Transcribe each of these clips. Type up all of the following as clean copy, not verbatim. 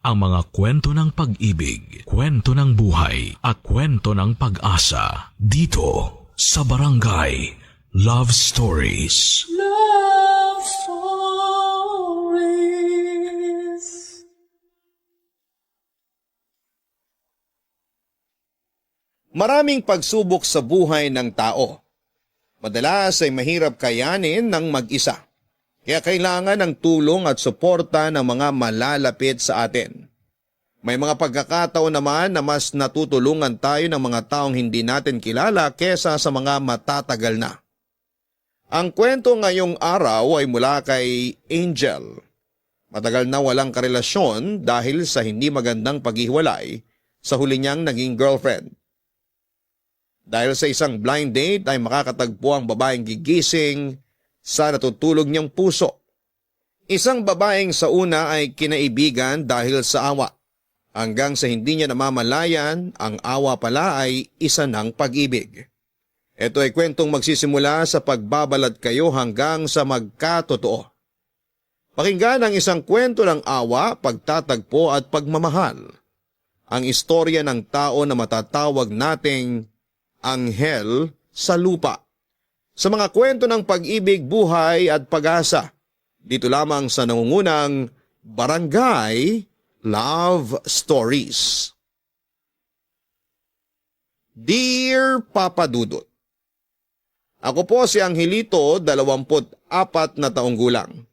ang mga kwento ng pag-ibig, kwento ng buhay at kwento ng pag-asa dito sa Barangay Love Stories. Love Stories. Maraming pagsubok sa buhay ng tao. Madalas ay mahirap kayanin ng mag-isa. Kaya kailangan ng tulong at suporta ng mga malalapit sa atin. May mga pagkakataon naman na mas natutulungan tayo ng mga taong hindi natin kilala kesa sa mga matatagal na. Ang kwento ngayong araw ay mula kay Angel. Matagal na walang karelasyon dahil sa hindi magandang paghiwalay sa huli niyang naging girlfriend. Dahil sa isang blind date ay makakatagpo ang babaeng gigising sa natutulog niyang puso. Isang babaeng sa una ay kinaibigan dahil sa awa. Hanggang sa hindi niya namamalayan, ang awa pala ay isa ng pag-ibig. Ito ay kwentong magsisimula sa pagbabalad kayo hanggang sa magkatotoo. Pakinggan ang isang kwento ng awa, pagtatagpo at pagmamahal. Ang istorya ng tao na matatawag nating anghel sa lupa. Sa mga kwento ng pag-ibig, buhay at pag-asa, dito lamang sa nangungunang Barangay Love Stories. Dear Papa Dudut, ako po si Angelito, 24 na taong gulang.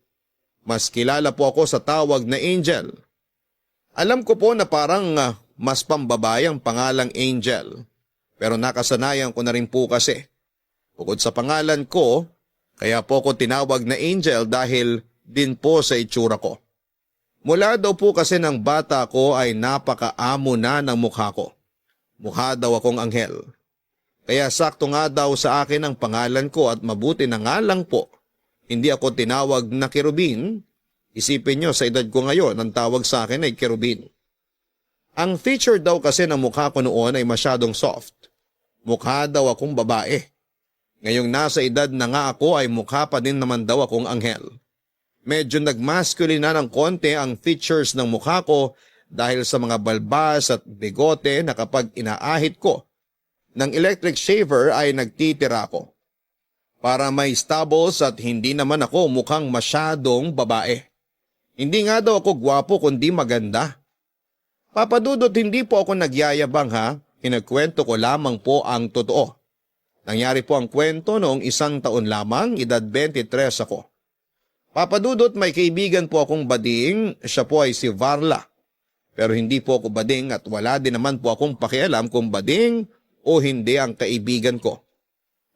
Mas kilala po ako sa tawag na Angel. Alam ko po na parang mas pambabae ang pangalang Angel, pero nakasanayan ko na rin po kasi. Bukod sa pangalan ko, kaya po ko tinawag na Angel dahil din po sa itsura ko. Mula daw po kasi ng bata ko ay napakaamo na ng mukha ko. Mukha daw akong anghel. Kaya sakto nga daw sa akin ang pangalan ko at mabuti na nga lang po. Hindi ako tinawag na kerubin. Isipin nyo sa edad ko ngayon, ang tawag sa akin ay kerubin. Ang feature daw kasi ng mukha ko noon ay masyadong soft. Mukha daw akong babae. Ngayong nasa edad na nga ako ay mukha pa din naman daw akong anghel. Medyo nagmasculine na ng konti ang features ng mukha ko dahil sa mga balbas at bigote na kapag inaahit ko ng electric shaver ay nagtitira ko. Para may stubbles at hindi naman ako mukhang masyadong babae. Hindi nga daw ako gwapo kundi maganda. Papadudot, hindi po ako nagyayabang ha, kinagkwento ko lamang po ang totoo. Nangyari po ang kwento noong 1 taon lamang, edad 23 ako. Papadudot, may kaibigan po akong bading, siya po ay si Varla. Pero hindi po ako bading at wala din naman po akong pakialam kung bading o hindi ang kaibigan ko.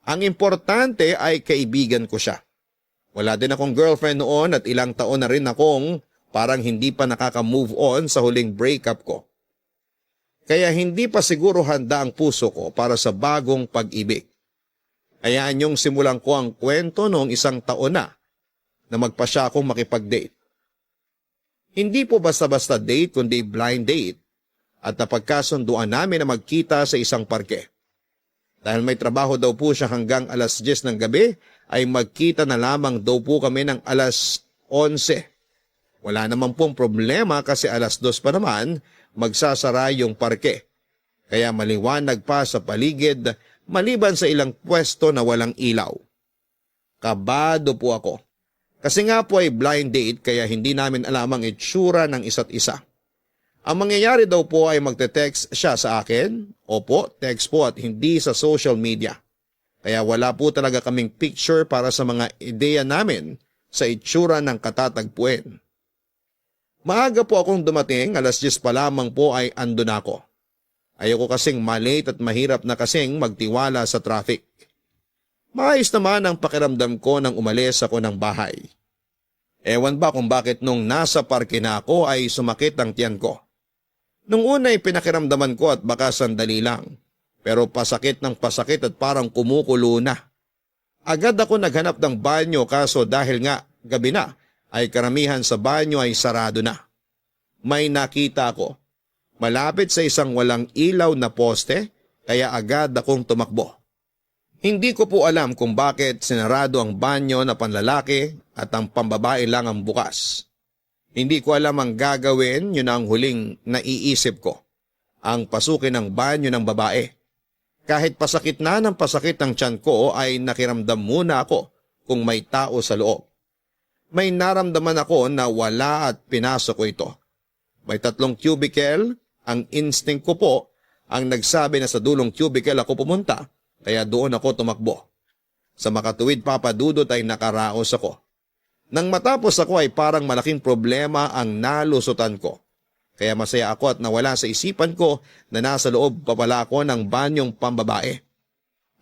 Ang importante ay kaibigan ko siya. Wala din akong girlfriend noon at ilang taon na rin akong parang hindi pa nakaka-move on sa huling breakup ko. Kaya hindi pa siguro handa ang puso ko para sa bagong pag-ibig. Hayaan niyong simulan ko ang kwento noong 1 taon na magpasya akong makipag-date. Hindi po basta-basta date kundi blind date at napagkasunduan namin na magkita sa isang parke. Dahil may trabaho daw po siya hanggang alas 10 ng gabi ay magkita na lamang daw po kami ng alas 11. Wala naman pong problema kasi alas 2 pa naman magsasara yung parke. Kaya maliwanag pa sa paligid maliban sa ilang pwesto na walang ilaw. Kabado po ako. Kasi nga po ay blind date kaya hindi namin alam ang itsura ng isa't isa. Ang mangyayari daw po ay magte-text siya sa akin. Opo, text po at hindi sa social media. Kaya wala po talaga kaming picture para sa mga ideya namin sa itsura ng katatagpuin. Maaga po akong dumating, alas 10 pa lamang po ay andun ako. Ayoko kasing malate at mahirap na kasing magtiwala sa traffic. Maayos naman ang pakiramdam ko nang umalis ako ng bahay. Ewan ba kung bakit nung nasa parke na ako ay sumakit ang tiyan ko. Nung una ay pinakiramdaman ko at baka sandali lang. Pero pasakit ng pasakit at parang kumukulo na. Agad ako naghanap ng banyo kaso dahil nga gabi na ay karamihan sa banyo ay sarado na. May nakita ako. Malapit sa isang walang ilaw na poste kaya agad akong tumakbo. Hindi ko po alam kung bakit sinarado ang banyo na panlalaki at ang pambabae lang ang bukas. Hindi ko alam ang gagawin, yun ang huling naiisip ko. Ang pasukin ng banyo ng babae. Kahit pasakit na ng pasakit ang tiyan ko ay nakiramdam muna ako kung may tao sa loob. May naramdaman ako na wala at pinasok ko ito. May 3 cubicle, ang instinct ko po ang nagsabi na sa dulong cubicle ako pumunta, kaya doon ako tumakbo. Sa makatuwid Papa Dudut ay nakaraos ako. Nang matapos ako ay parang malaking problema ang nalusutan ko. Kaya masaya ako at nawala sa isipan ko na nasa loob pa pala ako ng banyong pambabae.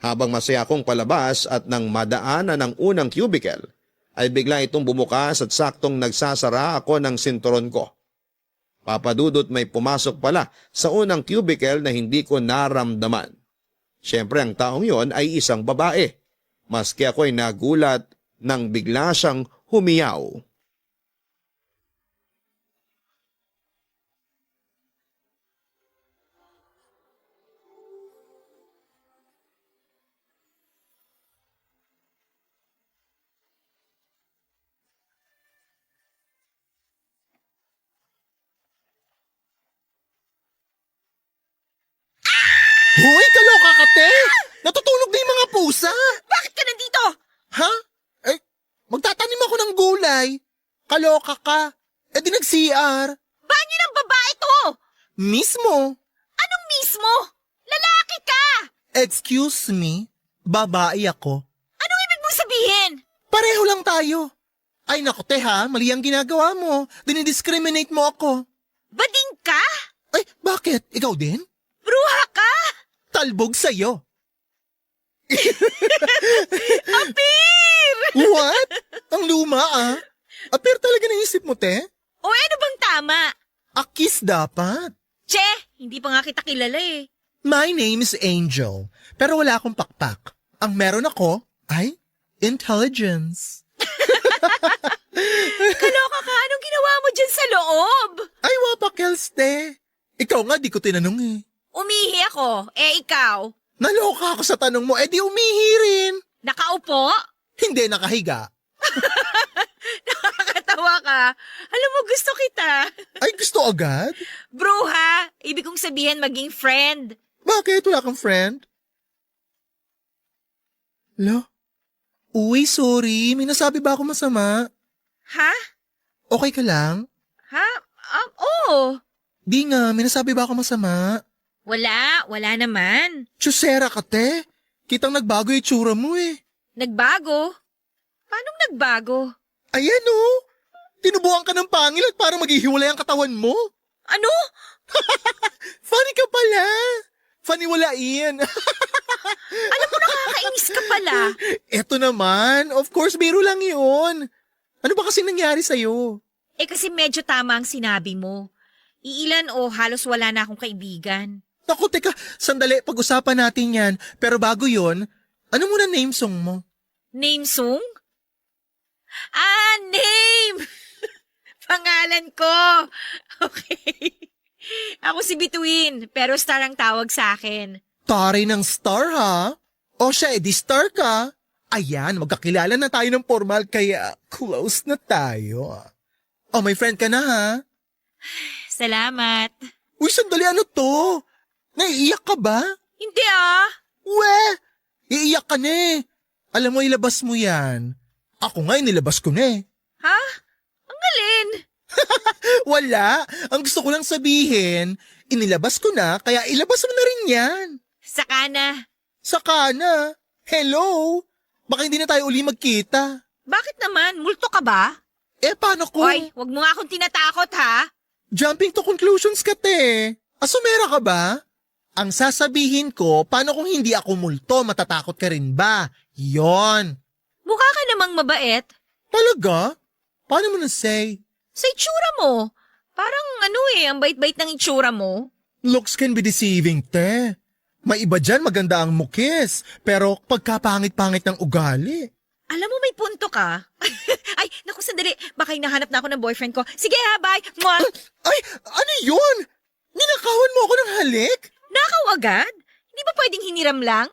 Habang masaya akong palabas at nang madaanan ng unang cubicle, ay bigla itong bumukas at saktong nagsasara ako ng sinturon ko. Papadudot may pumasok pala sa unang cubicle na hindi ko naramdaman. Siyempre ang taong yon ay isang babae. Maski ako ay nagulat nang bigla siyang humiyaw. Hoy, kaloka ka, te! Natutulog na yung mga pusa! Bakit ka nandito? Ha? Eh, magtatanim ako ng gulay. Kaloka ka. Eh di nag-CR. Banyo ng babae to! Mismo. Anong mismo? Lalaki ka! Excuse me, babae ako. Anong ibig mong sabihin? Pareho lang tayo. Ay nako, te ha, mali ang ginagawa mo. Dinidiscriminate mo ako. Bading ka? Ay, bakit? Ikaw din? Bruha ka? Talbog sa'yo. Apir! What? Ang luma ah. Apir talaga naisip mo, te? O ano bang tama? A kiss dapat. Che, hindi pa nga kita kilala eh. My name is Angel, pero wala akong pakpak. Ang meron ako ay intelligence. Kaloka ka, anong ginawa mo dyan sa loob? Ay, wapakels, te. Ikaw nga, di ko tinanong eh. Umihi ako, ikaw. Naloka ako sa tanong mo, di umihi rin. Nakaupo? Hindi, nakahiga. Nakakatawa ka. Alam mo, gusto kita. Ay, gusto agad? Bruha, ibig kong sabihin maging friend. Bakit? Wala kang friend? Lo? Uy, sorry. May nasabi ba ako masama? Ha? Okay ka lang? Ha? Oo. Di nga, may nasabi ba ako masama? Wala naman. Chusera ka, te. Kitang nagbago yung itsura mo eh. Nagbago? Paanong nagbago? Ayan oh. Tinubuan ka ng pangil at parang maghihiwalay ang katawan mo. Ano? Funny ka pala. Funny walain. Alam mo, nakakainis ka pala. Eto naman, of course, biro lang yun. Ano ba kasi nangyari sa'yo? Eh kasi medyo tama ang sinabi mo. Iilan o halos wala na akong kaibigan. Naku, teka, sandali, pag-usapan natin yan. Pero bago yon, ano muna name song mo? Name song? Ah, name! Pangalan ko. Okay. Ako si Bituin, pero Star ang tawag sa akin. Taray ng star ha? O siya, edi star ka? Ayan, magkakilala na tayo ng formal kaya close na tayo. Oh, may friend ka na ha? Salamat. Uy, sandali, ano to? Naiiyak ka ba? Hindi ah. We, iiyak ka na eh. Alam mo, ilabas mo yan. Ako nga, nilabas ko na eh. Ha? Ang galin. Wala. Ang gusto ko lang sabihin, inilabas ko na, kaya ilabas mo na rin yan. Saka na. Saka na. Hello? Baka hindi na tayo uli magkita. Bakit naman? Multo ka ba? Eh, paano ko? Hoy, wag mo nga akong tinatakot ha. Jumping to conclusions ka, te. Asumera ka ba? Ang sasabihin ko, paano kung hindi ako multo, matatakot ka rin ba? Yon. Mukha ka namang mabait. Talaga? Paano mo na-say? Sa itsura mo. Parang ang bait-bait ng itsura mo. Looks can be deceiving, te. May iba dyan maganda ang mukis, pero pagkapangit-pangit ng ugali. Alam mo, may punto ka. Ay, naku, sandali. Baka hinahanap na ako ng boyfriend ko. Sige ha, bye. Mwah. Ay, ano yun? Ninakawan mo ako ng halik? Nakaw agad? Hindi ba pwedeng hiniram lang?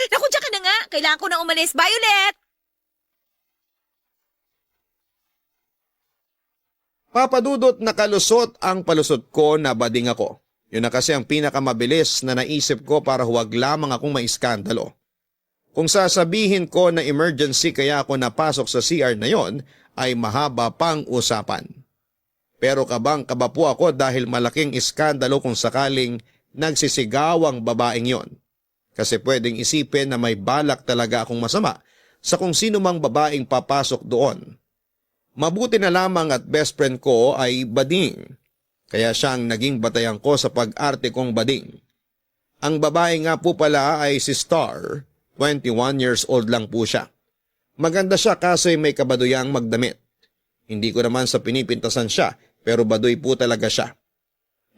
Naku, diyan ka na nga. Kailangan ko na umalis. Bye ulit! Papadudot nakalusot ang palusot ko na bading ako. Yun na kasi ang pinakamabilis na naisip ko para huwag lamang akong maiskandalo. Kung sasabihin ko na emergency kaya ako napasok sa CR na yon, ay mahaba pang usapan. Pero kabang-kaba po ako dahil malaking iskandalo kung sakaling nagsisigaw ang babaeng yon. Kasi pwedeng isipin na may balak talaga akong masama sa kung sino mang babaeng papasok doon. Mabuti na lamang at best friend ko ay bading. Kaya siyang naging batayan ko sa pag-arte kong bading. Ang babae nga po pala ay si Star, 21 years old lang po siya. Maganda siya kasi may kabaduyang magdamit. Hindi ko naman sa pinipintasan siya pero baduy po talaga siya.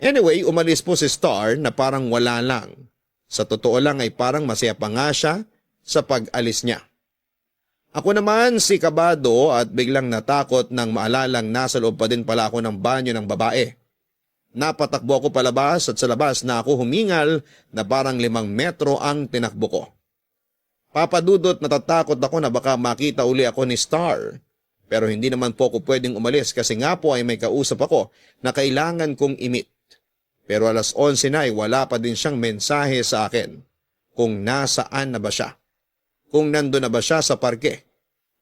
Anyway, umalis po si Star na parang wala lang. Sa totoo lang ay parang masaya pa nga siya sa pag-alis niya. Ako naman si kabado at biglang natakot nang maalalang nasa loob pa din pala ako ng banyo ng babae. Napatakbo ako palabas at sa labas na ako humingal na parang 5 metro ang tinakbo ko. Papadudot natatakot ako na baka makita uli ako ni Star. Pero hindi naman po ako pwedeng umalis kasi nga po ay may kausap ako na kailangan kong i-meet. Pero alas 11 na ay wala pa din siyang mensahe sa akin. Kung nasaan na ba siya? Kung nando na ba siya sa parke?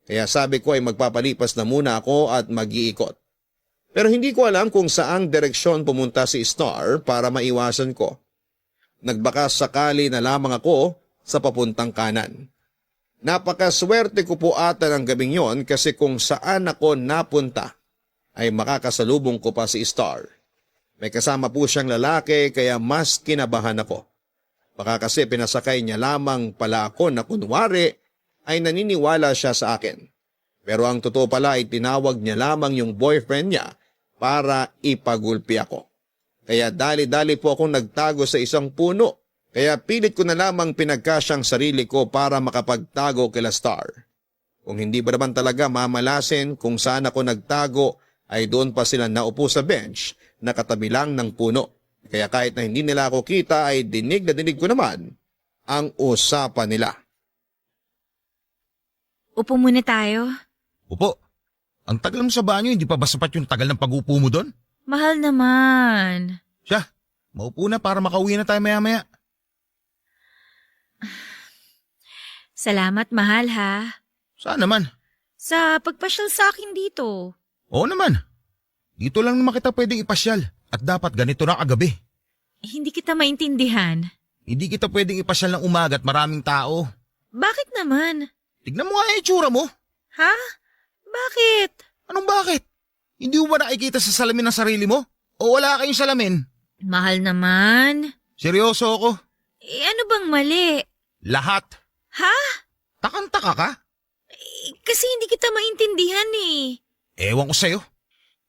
Kaya sabi ko ay magpapalipas na muna ako at mag-iikot. Pero hindi ko alam kung saang direksyon pumunta si Star para maiwasan ko. Nagbaka sakali na lamang ako sa papuntang kanan. Napakaswerte ko po ata ng gabing yon kasi kung saan ako napunta ay makakasalubong ko pa si Star. May kasama po siyang lalaki kaya mas kinabahan ako. Baka kasi pinasakay niya lamang pala ako na kunwari ay naniniwala siya sa akin. Pero ang totoo pala ay tinawag niya lamang yung boyfriend niya para ipagulpi ako. Kaya dali-dali po akong nagtago sa isang puno. Kaya pilit ko na lamang pinagkasyang sarili ko para makapagtago kila Star. Kung hindi ba naman talaga mamalasin kung saan ako nagtago ay doon pa sila naupo sa bench na katabi lang ng puno. Kaya kahit na hindi nila ako kita ay dinig na dinig ko naman ang usapan nila. Upo muna tayo. Upo, ang tagal mo sa banyo, hindi pa ba sapat yung tagal ng pag-upo mo doon? Mahal naman. Siya, maupo na para makauwi na tayo maya-maya. Salamat, mahal ha. Saan naman? Sa pagpasyal sa akin dito. Oo naman. Dito lang naman kita pwedeng ipasyal at dapat ganito na kagabi. Hindi kita maintindihan. Hindi kita pwedeng ipasyal ng umaga at maraming tao. Bakit naman? Tignan mo nga yung itsura mo. Ha? Bakit? Anong bakit? Hindi mo ba nakikita sa salamin ng sarili mo? O wala kayong salamin? Mahal naman. Seryoso ako. Ano bang mali? Lahat. Ha? Takang-taka ka? Kasi hindi kita maintindihan eh. Ewan ko sa'yo.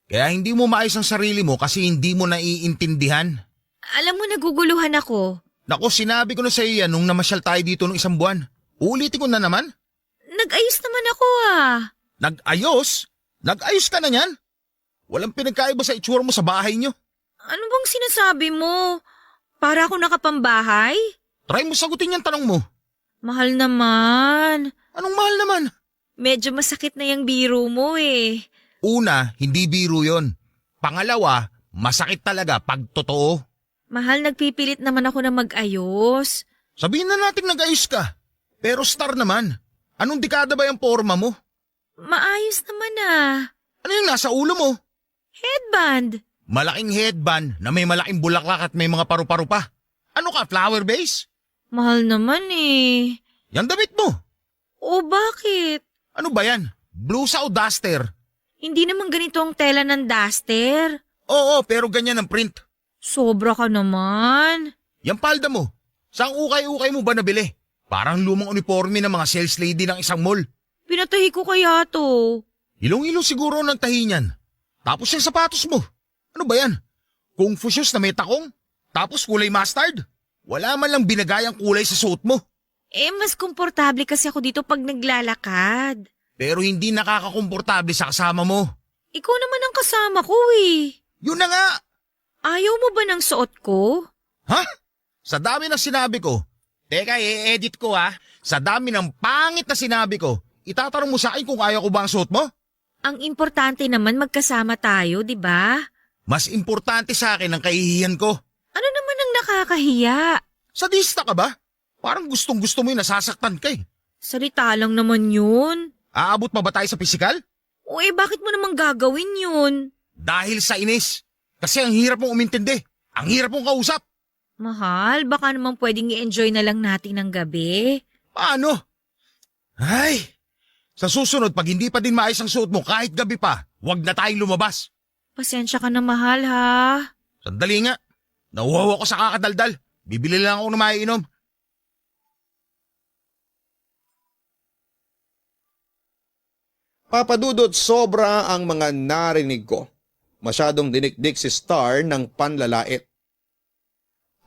Kaya hindi mo maayos ang sarili mo kasi hindi mo naiintindihan. Alam mo, naguguluhan ako. Naku, sinabi ko na sa'yo yan nung namasyal tayo dito nung 1 buwan. Ulitin ko na naman. Nag-ayos naman ako ah. Nag-ayos? Nag-ayos ka na yan? Walang pinagkaiba sa itsura mo sa bahay nyo. Ano bang sinasabi mo? Para ako nakapambahay? Try mo sagutin yung tanong mo. Mahal naman. Anong mahal naman? Medyo masakit na yung biro mo eh. Una, hindi biro yon. Pangalawa, masakit talaga pag totoo. Mahal, nagpipilit naman ako na mag-ayos. Sabihin na natin nag-ayos ka. Pero Star naman, anong dekada ba yung forma mo? Maayos naman ah. Ano yung nasa ulo mo? Headband. Malaking headband na may malaking bulaklak at may mga paru-paro pa. Ano ka, flower base? Mahal naman eh. Yan damit mo. O bakit? Ano ba yan? Blusa o duster? Hindi naman ganito ang tela ng duster. Oo, pero ganyan ang print. Sobra ka naman. Yan palda mo. Saan ukay-ukay mo ba nabili? Parang lumang uniforme ng mga sales lady ng isang mall. Pinatahi ko kaya to. Ilong-ilong siguro ng tahi niyan. Tapos yung sapatos mo. Ano ba yan? Kung fu shoes na may takong? Tapos kulay mustard? Wala man lang binagay ang kulay sa suot mo. Mas komportable kasi ako dito pag naglalakad. Pero hindi nakakakomportable sa kasama mo. Ikaw naman ang kasama ko eh. Yun na nga! Ayaw mo ba ng suot ko? Ha? Sa dami ng sinabi ko. Teka, i-edit ko ha. Sa dami ng pangit na sinabi ko, itatanong mo sa akin kung ayaw ko ba ang suot mo? Ang importante naman magkasama tayo, di ba? Mas importante sa akin ang kahihiyan ko. Ano naman ang nakakahiya? Sadista ka ba? Parang gustong-gusto mo yung nasasaktan ka eh. Salita lang naman yun. Aabot pa ba tayo sa pisikal? O bakit mo naman gagawin yun? Dahil sa inis. Kasi ang hirap mong umintindi. Ang hirap mong kausap. Mahal, baka naman pwedeng i-enjoy na lang natin ng gabi. Paano? Ay, sa susunod pag hindi pa din maayos ang suot mo kahit gabi pa, huwag na tayong lumabas. Pasensya ka na, mahal, ha? Sandali nga. Nauhaw ako sa kakadaldal. Bibili lang ako ng maiinom. Papa Dudut, sobra ang mga narinig ko. Masyadong dinikdik si Star ng panlalait.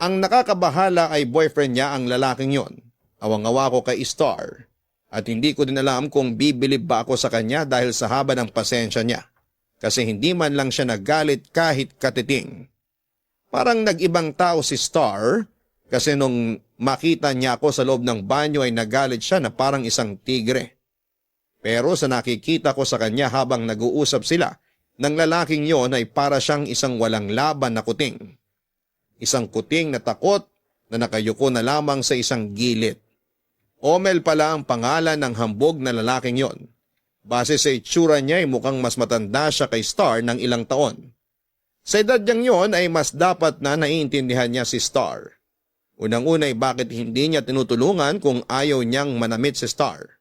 Ang nakakabahala ay boyfriend niya ang lalaking yon. Awang-awa ko kay Star. At hindi ko din alam kung bibilib ba ako sa kanya dahil sa haba ng pasensya niya. Kasi hindi man lang siya naggalit kahit katiting. Parang nag-ibang tao si Star kasi nung makita niya ako sa loob ng banyo ay nagalit siya na parang isang tigre. Pero sa nakikita ko sa kanya habang nag-uusap sila, ng lalaking yon ay para siyang isang walang laban na kuting. Isang kuting na takot na nakayuko na lamang sa isang gilid. Omel pala ang pangalan ng hambog na lalaking yon. Base sa itsura niya ay mukhang mas matanda siya kay Star ng ilang taon. Sa edad niyang yon ay mas dapat na naiintindihan niya si Star. Unang-una ay bakit hindi niya tinutulungan kung ayaw niyang manamit si Star.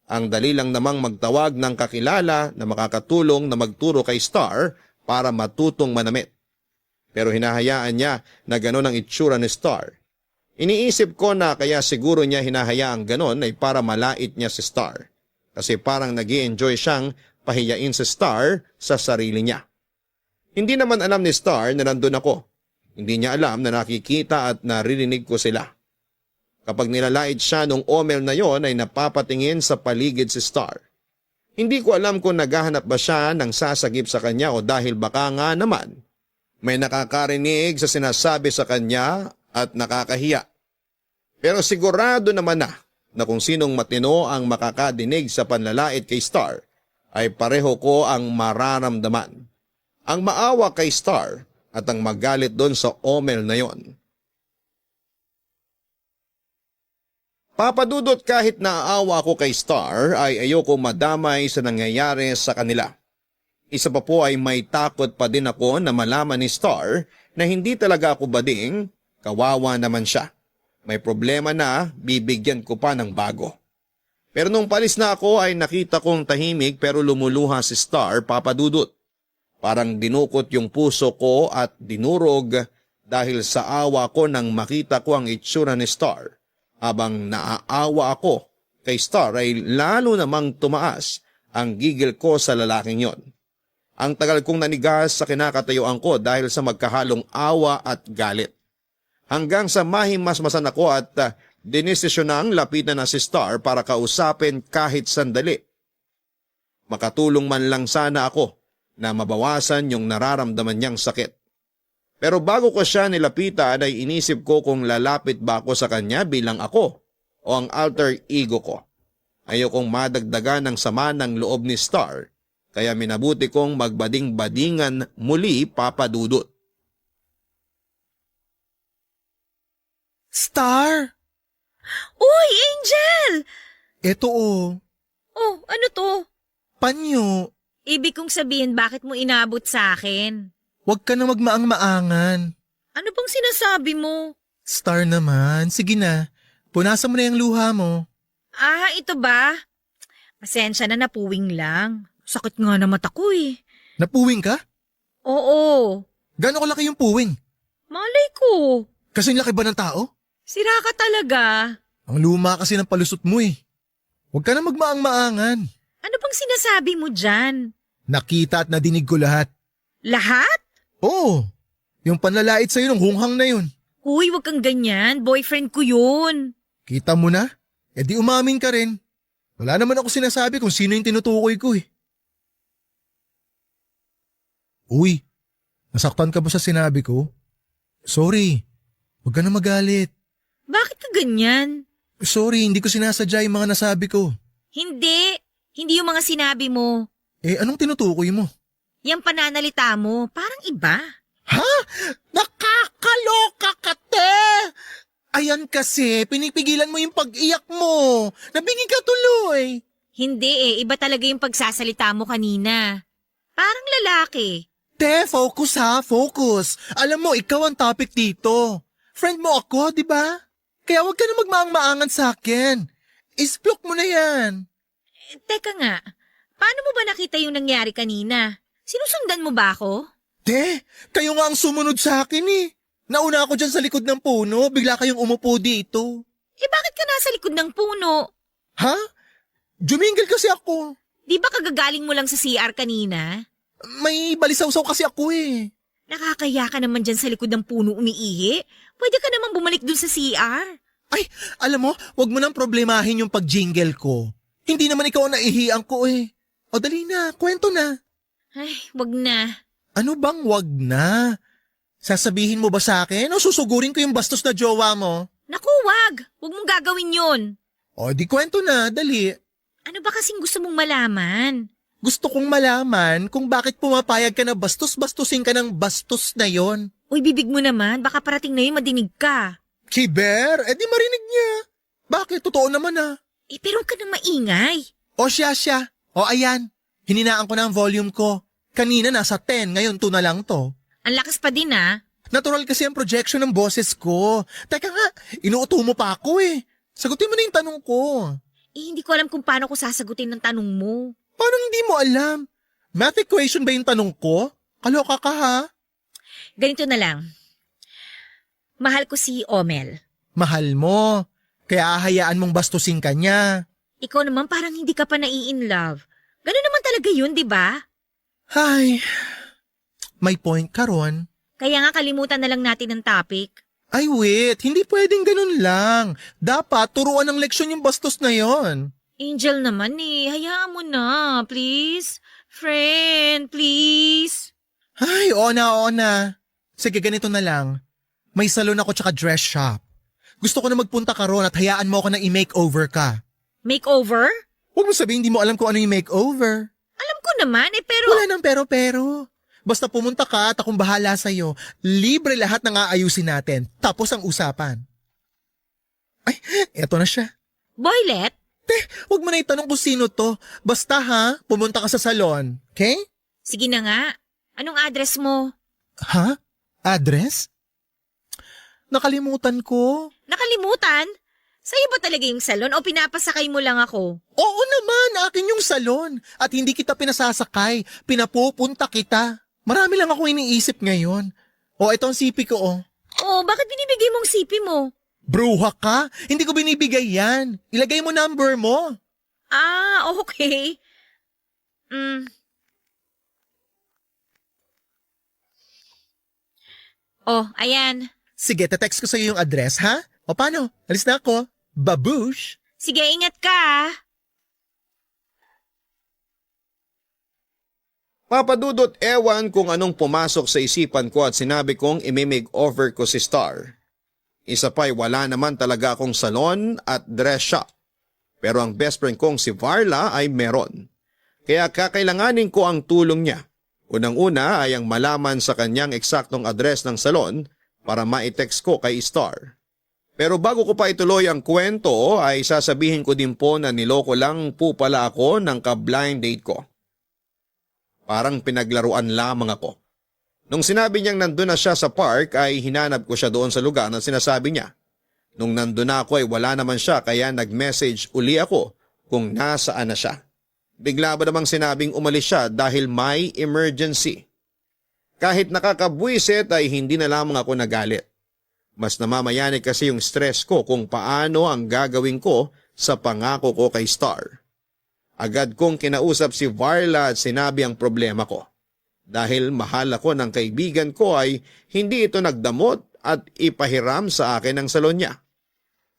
Ang dali lang namang magtawag ng kakilala na makakatulong na magturo kay Star para matutong manamit. Pero hinahayaan niya na gano'n ang itsura ni Star. Iniisip ko na kaya siguro niya hinahayaang gano'n ay para malait niya si Star. Kasi parang nag-i-enjoy siyang pahiyain si Star sa sarili niya. Hindi naman alam ni Star na nandun ako. Hindi niya alam na nakikita at naririnig ko sila. Kapag nilalait siya nung Omel na yon ay napapatingin sa paligid si Star. Hindi ko alam kung naghahanap ba siya ng sasagip sa kanya o dahil baka nga naman may nakakarinig sa sinasabi sa kanya at nakakahiya. Pero sigurado naman na kung sinong matino ang makakadinig sa panlalait kay Star ay pareho ko ang mararamdaman. Ang maawa kay Star at ang magalit doon sa Omel na yon. Papadudot kahit naaawa ko kay Star ay ayoko madamay sa nangyayari sa kanila. Isa pa po ay may takot pa din ako na malaman ni Star na hindi talaga ako bading, kawawa naman siya. May problema na bibigyan ko pa ng bago. Pero nung palis na ako ay nakita kong tahimik pero lumuluha si Star, Papadudot. Parang dinukot yung puso ko at dinurog dahil sa awa ko nang makita ko ang itsura ni Star. Habang naaawa ako kay Star ay lalo namang tumaas ang gigil ko sa lalaking yon. Ang tagal kong nanigas sa kinakatayuan ko dahil sa magkahalong awa at galit. Hanggang sa mahimasmasan ako at dinesisyon lapitan na si Star para kausapin kahit sandali. Makatulong man lang sana ako na mabawasan yung nararamdaman niyang sakit. Pero bago ko siya nilapitan ay inisip ko kung lalapit ba ako sa kanya bilang ako o ang alter ego ko. Ayokong madagdagan ng sama ng loob ni Star, kaya minabuti kong magbading-badingan muli, Papadudot. Star! Uy, Angel! Eto Oh, ano to? panyo. Ibig kong sabihin bakit mo inabot sa akin? Huwag ka na magmaang-maangan. Ano bang sinasabi mo? Star naman, sige na. Punasan mo na yung luha mo. Ah, ito ba? Pasensya na, napuwing lang. Sakit nga na mata ko eh. Napuwing ka? Oo. Gano'n kalaki yung puwing? Malay ko. Kasing laki ba ng tao? Sira ka talaga. Ang luma kasi ng palusot mo eh. Huwag ka na magmaang-maangan. Ano bang sinasabi mo dyan? Nakita at nadinig ko lahat. Lahat? Oo, yung panlalait sa'yo nung hunghang na yun. Uy, wag kang ganyan. Boyfriend ko yun. Kita mo na? E di umamin ka rin. Wala naman ako sinasabi kung sino yung tinutukoy ko eh. Uy, nasaktan ka ba sa sinabi ko? Sorry, huwag ka na magalit. Bakit ka ganyan? Sorry, hindi ko sinasadya yung mga nasabi ko. Hindi yung mga sinabi mo. Anong tinutukoy mo? Yang pananalita mo, parang iba. Ha? Nakakaloka ka, te! Ayan kasi, pinipigilan mo yung pag-iyak mo. Nabingi ka tuloy. Hindi iba talaga yung pagsasalita mo kanina. Parang lalaki. Te, focus ha, focus. Alam mo, ikaw ang topic dito. Friend mo ako, di ba? Kaya huwag ka na magmaang-maangan sa akin. Isplok mo na yan. Teka nga, paano mo ba nakita yung nangyari kanina? Sinusundan mo ba ako? Te, kayo nga ang sumunod sa akin eh. Nauna ako dyan sa likod ng puno, bigla kayong umupo dito. Bakit ka nasa likod ng puno? Ha? Jumingil kasi ako. Di ba kagagaling mo lang sa CR kanina? May balisaw-saw kasi ako eh. Nakakaya ka naman dyan sa likod ng puno umiihi. Pwede ka naman bumalik dun sa CR. Ay, alam mo, wag mo nang problemahin yung pag-jingle ko. Hindi naman ikaw ang naihiang ko eh. O dali na, kwento na. Ay, wag na. Ano bang wag na? Sasabihin mo ba sa akin o susugurin ko yung bastos na jowa mo? Naku, wag. Wag mong gagawin yun. O di kwento na, dali. Ano ba kasing gusto mong malaman? Gusto kong malaman kung bakit pumapayag ka na bastos-bastusin ka ng bastos na yon. Uy, bibig mo naman. Baka parating na yun madinig ka. Kiber, di marinig niya. Bakit? Totoo naman ah. Pero huwag ka nang maingay. O siya. O ayan, hininaan ko na ang volume ko. Kanina nasa 10, ngayon 2 na lang to. Ang lakas pa din ah. Natural kasi ang projection ng boses ko. Teka nga, inuuto mo pa ako eh. Sagutin mo na yung tanong ko. Hindi ko alam kung paano ko sasagutin ng tanong mo. Paano hindi mo alam? Math equation ba yung tanong ko? Kaloka ka ha? Ganito na lang. Mahal ko si Omel. Mahal mo. Kaya ahayaan mong bastusin ka niya. Ikaw naman parang hindi ka pa nai-in love. Ganun naman talaga yun, di ba? Ay, may point ka ron. Kaya nga kalimutan na lang natin ang topic. Ay wait, hindi pwedeng ganun lang. Dapat turuan ng leksyon yung bastos na yon. Angel naman hayaan mo na, please. Friend, please. Ay, ona. Sige, ganito na lang. May salon ako tsaka dress shop. Gusto ko na magpunta ka ron at hayaan mo ako na i-makeover ka. Makeover? Huwag mo sabihin hindi mo alam kung ano yung makeover. Alam ko naman pero... Wala nang pero. Basta pumunta ka at akong bahala sa'yo. Libre lahat ng aayusin natin. Tapos ang usapan. Ay, eto na siya. Boylet? Huwag mo na itanong kung sino to. Basta ha, pumunta ka sa salon. Okay? Sige na nga. Anong address mo? Ha? Address? Nakalimutan ko. Nakalimutan? Sa'yo ba talaga yung salon o pinapasakay mo lang ako? Oo naman, akin yung salon. At hindi kita pinasasakay. Pinapupunta kita. Marami lang ako iniisip ngayon. O, ito ang sipi ko, oh. Oh, bakit binibigay mong sipi mo? Bruha ka? Hindi ko binibigay yan. Ilagay mo number mo. Ah, okay. Oh, ayan. Sige, text ko sa'yo yung address, ha? O paano? Alis na ako. Babush! Sige, ingat ka ah. Papadudot, ewan kung anong pumasok sa isipan ko at sinabi kong imi-makeover ko si Star. Isa pa'y wala naman talaga akong salon at dress shop. Pero ang best friend kong si Varla ay meron. Kaya kakailanganin ko ang tulong niya. Unang-una ay ang malaman sa kanyang eksaktong address ng salon para ma-text ko kay Star. Pero bago ko pa ituloy ang kwento ay sasabihin ko din po na niloko lang po pala ako ng ka-blind date ko. Parang pinaglaruan lamang ako. Nung sinabi niyang nandun na siya sa park ay hinanap ko siya doon sa lugar na sinasabi niya. Nung nandun na ako ay wala naman siya kaya nag-message uli ako kung nasaan na siya. Bigla ba namang sinabing umalis siya dahil may emergency. Kahit nakakabwisit ay hindi na lamang ako nagalit. Mas namamayani kasi yung stress ko kung paano ang gagawin ko sa pangako ko kay Star. Agad kong kinausap si Varla at sinabi ang problema ko. Dahil mahal ako ng kaibigan ko ay hindi ito nagdamot at ipahiram sa akin ang salon niya.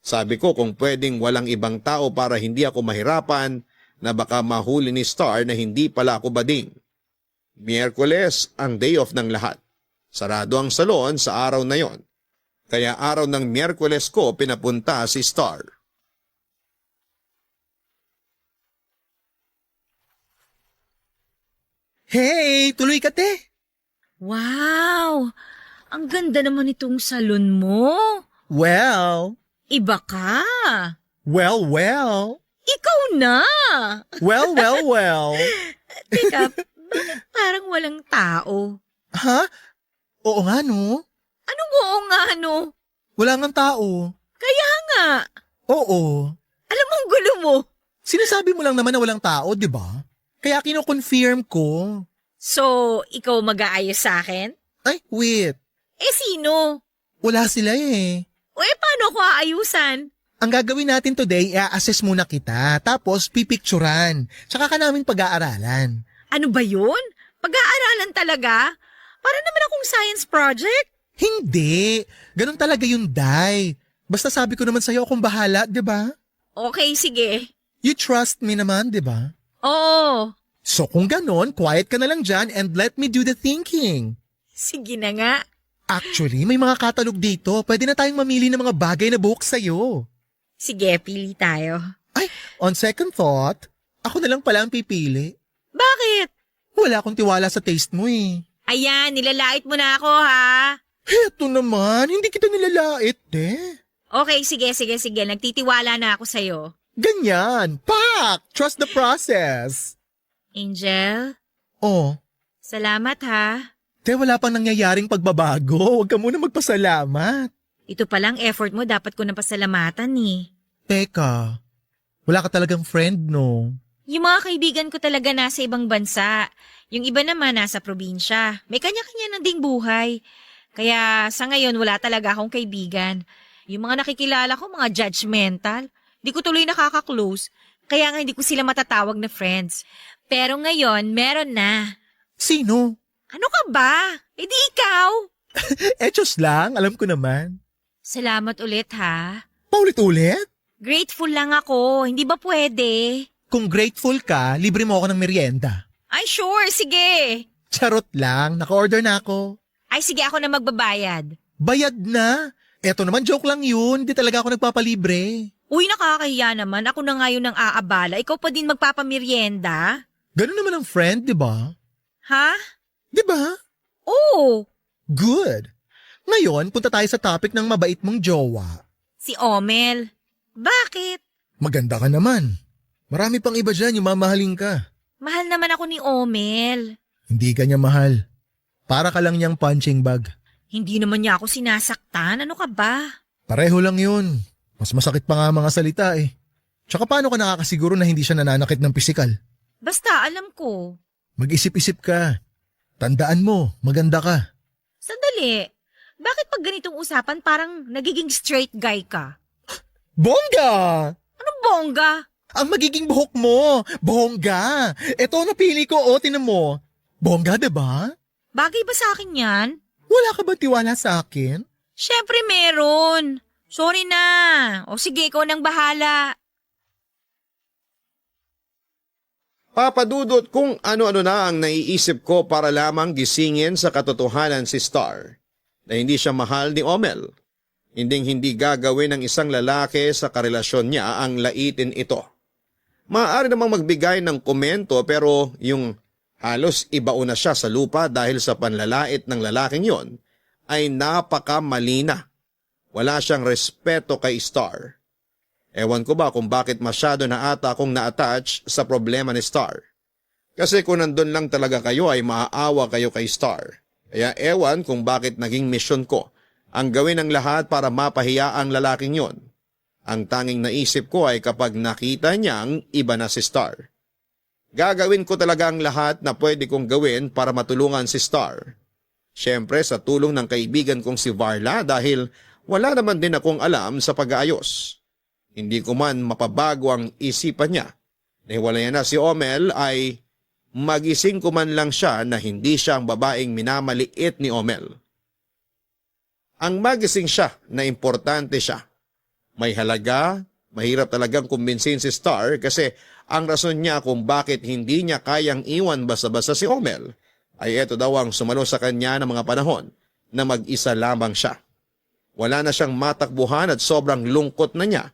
Sabi ko kung pwedeng walang ibang tao para hindi ako mahirapan na baka mahuli ni Star na hindi pala ako bading. Miyerkules ang day off ng lahat. Sarado ang salon sa araw na yon. Kaya araw ng Miyerkules ko pinapunta si Star. Hey, tuloy ka, te. Wow! Ang ganda naman itong salon mo. Well, Iba ka. well, well. Ikaw na. Well, well, well. Teka, bakit parang walang tao? Ha? Oo nga, no? Anong oo nga, ano? Wala ngang tao. Kaya nga. Oo. Alam mo ang gulo mo. Sinasabi mo lang naman na walang tao, di ba? Kaya kino-confirm ko. So, ikaw mag-aayos sa akin? Ay, wait. Eh, sino? Wala sila eh. O paano ko aayusan? Ang gagawin natin today, i-assess muna kita. Tapos, pipicturan. Tsaka ka namin pag-aaralan. Ano ba yun? Pag-aaralan talaga? Para naman akong science project? Hindi. Ganun talaga yung Day. Basta sabi ko naman sa'yo akong bahala, di ba? Okay, sige. You trust me naman, di ba? Oo. So kung ganon, quiet ka na lang dyan and let me do the thinking. Sige na nga. Actually, may mga katalog dito. Pwede na tayong mamili ng mga bagay na buhok sa'yo. Sige, pili tayo. Ay, on second thought, ako na lang pala ang pipili. Bakit? Wala akong tiwala sa taste mo eh. Ayan, nilalait mo na ako, ha? Heto naman, hindi kita nilalait eh. Okay, sige. Nagtitiwala na ako sa'yo. Ganyan, pak! Trust the process. Angel, Oh, salamat, ha? te wala pang nangyayaring pagbabago. Huwag ka muna magpasalamat. Ito palang effort mo, dapat ko na pasalamatan, eh. Teka, wala ka talagang friend, no? Yung mga kaibigan ko talaga nasa ibang bansa. Yung iba naman nasa probinsya. May kanya-kanya na ding buhay. Kaya sa ngayon wala talaga akong kaibigan. Yung mga nakikilala ko, mga judgmental. Di ko tuloy nakaka-close. Kaya nga hindi ko sila matatawag na friends. Pero ngayon, meron na. Sino? Ano ka ba? Eh di ikaw. Etos lang, alam ko naman. Salamat ulit, ha? Paulit-ulit? Grateful lang ako. Hindi ba pwede? Kung grateful ka, libre mo ako ng merienda. Ay, sure. Sige. Charot lang, naka-order na ako. Ay, sige ako na magbabayad. Bayad na. Eto naman, joke lang yun. Hindi talaga ako nagpapalibre. Uy, nakakahiya naman. Ako na ngayon ang aabala. Ikaw pa din magpapamerienda? Ganun naman ang friend, di ba? Ha? Di ba? Oo. Good. Ngayon, punta tayo sa topic ng mabait mong jowa. Si Omel. Bakit? Maganda ka naman. Marami pang iba dyan yung mamahalin ka. Mahal naman ako ni Omel. Hindi ka niya mahal. Para ka lang niyang punching bag. Hindi naman niya ako sinasaktan. Ano ka ba? Pareho lang yun. Mas masakit pa nga ang mga salita eh. Tsaka paano ka nakakasiguro na hindi siya nananakit ng pisikal? Basta alam ko. Mag-isip-isip ka. Tandaan mo, maganda ka. Sandali. Bakit pag ganitong usapan parang nagiging straight guy ka? Bongga! Anong bongga? Ang magiging buhok mo, bongga. Ito napili ko, o tinan mo. Bongga, diba? Bagay ba sa akin yan? Wala ka ba tiwala sa akin? Siyempre meron. Sorry na. O sige, ikaw nang bahala. Papadudot kung ano-ano na ang naiisip ko para lamang gisingin sa katotohanan si Star na hindi siya mahal ni Omel. Hindi gagawin ng isang lalaki sa karelasyon niya ang laitin ito. Maaari namang magbigay ng komento pero yung halos ibao na siya sa lupa dahil sa panlalait ng lalaking yon ay napakamali na. Wala siyang respeto kay Star. Ewan ko ba kung bakit masyado na ata akong na-attach sa problema ni Star. Kasi kung nandun lang talaga kayo ay maaawa kayo kay Star. Kaya ewan kung bakit naging misyon ko ang gawin ng lahat para mapahiya ang lalaking yon. Ang tanging naisip ko ay kapag nakita niyang iba na si Star. Gagawin ko talaga ang lahat na pwede kong gawin para matulungan si Star. Siyempre sa tulong ng kaibigan kong si Varla dahil wala naman din akong alam sa pag-aayos. Hindi ko man mapabago ang isipan niya. Nahiwalayan na si Omel ay magising ko man lang siya na hindi siya ang babaeng minamaliit ni Omel. Ang magising siya na importante siya. May halaga, mahirap talagang kumbinsin si Star kasi ang rason niya kung bakit hindi niya kayang iwan basta-basta si Omel ay eto daw ang sumalo sa kanya ng mga panahon na mag-isa lamang siya. Wala na siyang matakbuhan at sobrang lungkot na niya.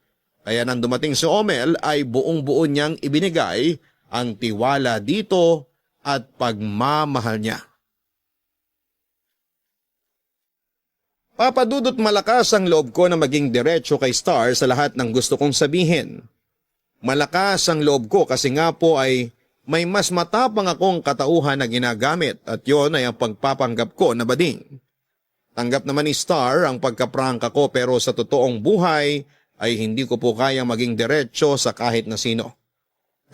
Kaya nang dumating si Omel ay buong-buo niyang ibinigay ang tiwala dito at pagmamahal niya. Papadudot malakas ang loob ko na maging diretso kay Star sa lahat ng gusto kong sabihin. Malakas ang loob ko kasi nga po ay may mas matapang akong katauhan na ginagamit at yon ay ang pagpapanggap ko na bading. Tanggap naman ni Star ang pagkaprangka ko pero sa totoong buhay ay hindi ko po kayang maging diretso sa kahit na sino.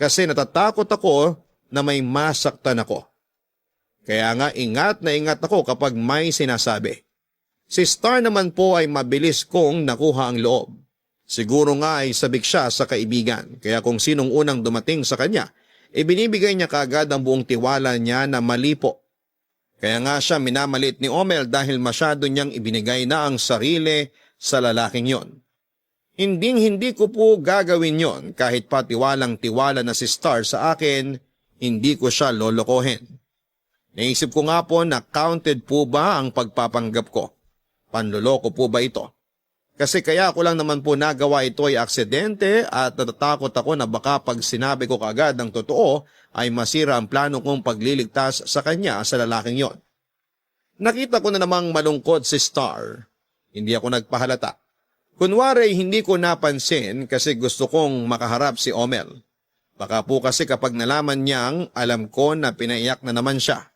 Kasi natatakot ako na may masaktan ako. Kaya nga ingat na ingat ako kapag may sinasabi. Si Star naman po ay mabilis kong nakuha ang loob. Siguro nga ay sabik siya sa kaibigan, kaya kung sinong unang dumating sa kanya, ibinibigay niya kaagad ang buong tiwala niya na mali po. Kaya nga siya minamalit ni Omel dahil masyado niyang ibinigay na ang sarili sa lalaking yon. Hindi ko po gagawin yon kahit pa tiwalang-tiwala na si Star sa akin, hindi ko siya lolokohin. Naisip ko nga po na counted po ba ang pagpapanggap ko? Panloloko po ba ito? Kasi kaya ko lang naman po nagawa ito ay aksidente at natatakot ako na baka pag sinabi ko kaagad ng totoo ay masira ang plano kong pagliligtas sa kanya sa lalaking yon. Nakita ko na namang malungkot si Star. Hindi ako nagpahalata. Kunwari hindi ko napansin kasi gusto kong makaharap si Omel. Baka po kasi kapag nalaman niyang alam ko na pinaiyak na naman siya,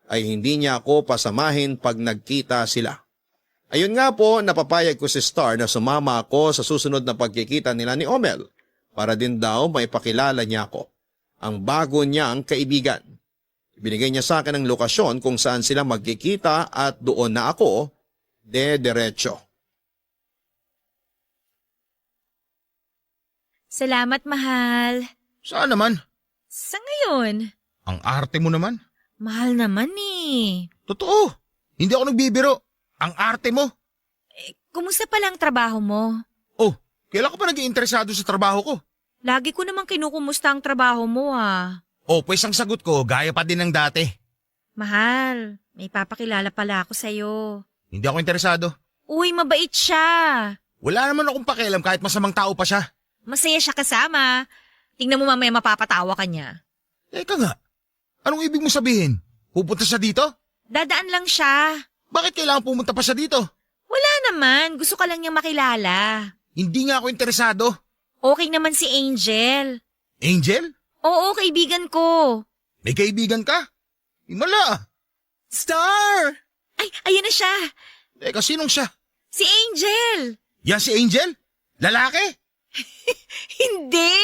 ay hindi niya ako pasamahin pag nagkita sila. Ayun nga po, napapayag ko si Star na sumama ako sa susunod na pagkikita nila ni Omel para din daw maipakilala niya ako, ang bago niyang kaibigan. Ibinigay niya sa akin ang lokasyon kung saan sila magkikita at doon na ako diretso. Salamat, mahal. Saan naman? Sa ngayon? Ang arte mo naman. Mahal naman eh. Totoo. Hindi ako nagbibiro. Ang arte mo. Kumusta pala ang trabaho mo? Oh, kailan ka pa nag-iinteresado sa trabaho ko? Lagi ko namang kinukumusta ang trabaho mo ah. Oh, pues ang sagot ko, gaya pa din ng dati. Mahal, may papakilala pala ako sa'yo. Hindi ako interesado. Uy, mabait siya. Wala naman akong pakialam kahit masamang tao pa siya. Masaya siya kasama. Tingnan mo mamaya mapapatawa ka niya. Teka nga, anong ibig mo sabihin? Pupunta siya dito? Dadaan lang siya. Bakit kailangan pumunta pa siya dito? Wala naman, gusto ka lang niyang makilala. Hindi nga ako interesado. Okay naman si Angel. Angel? Oo, kaibigan ko. May kaibigan ka? Himala. Star! Ay, ayan na siya. Teka, sinong siya? Si Angel. Yan si Angel? Lalaki? Hindi.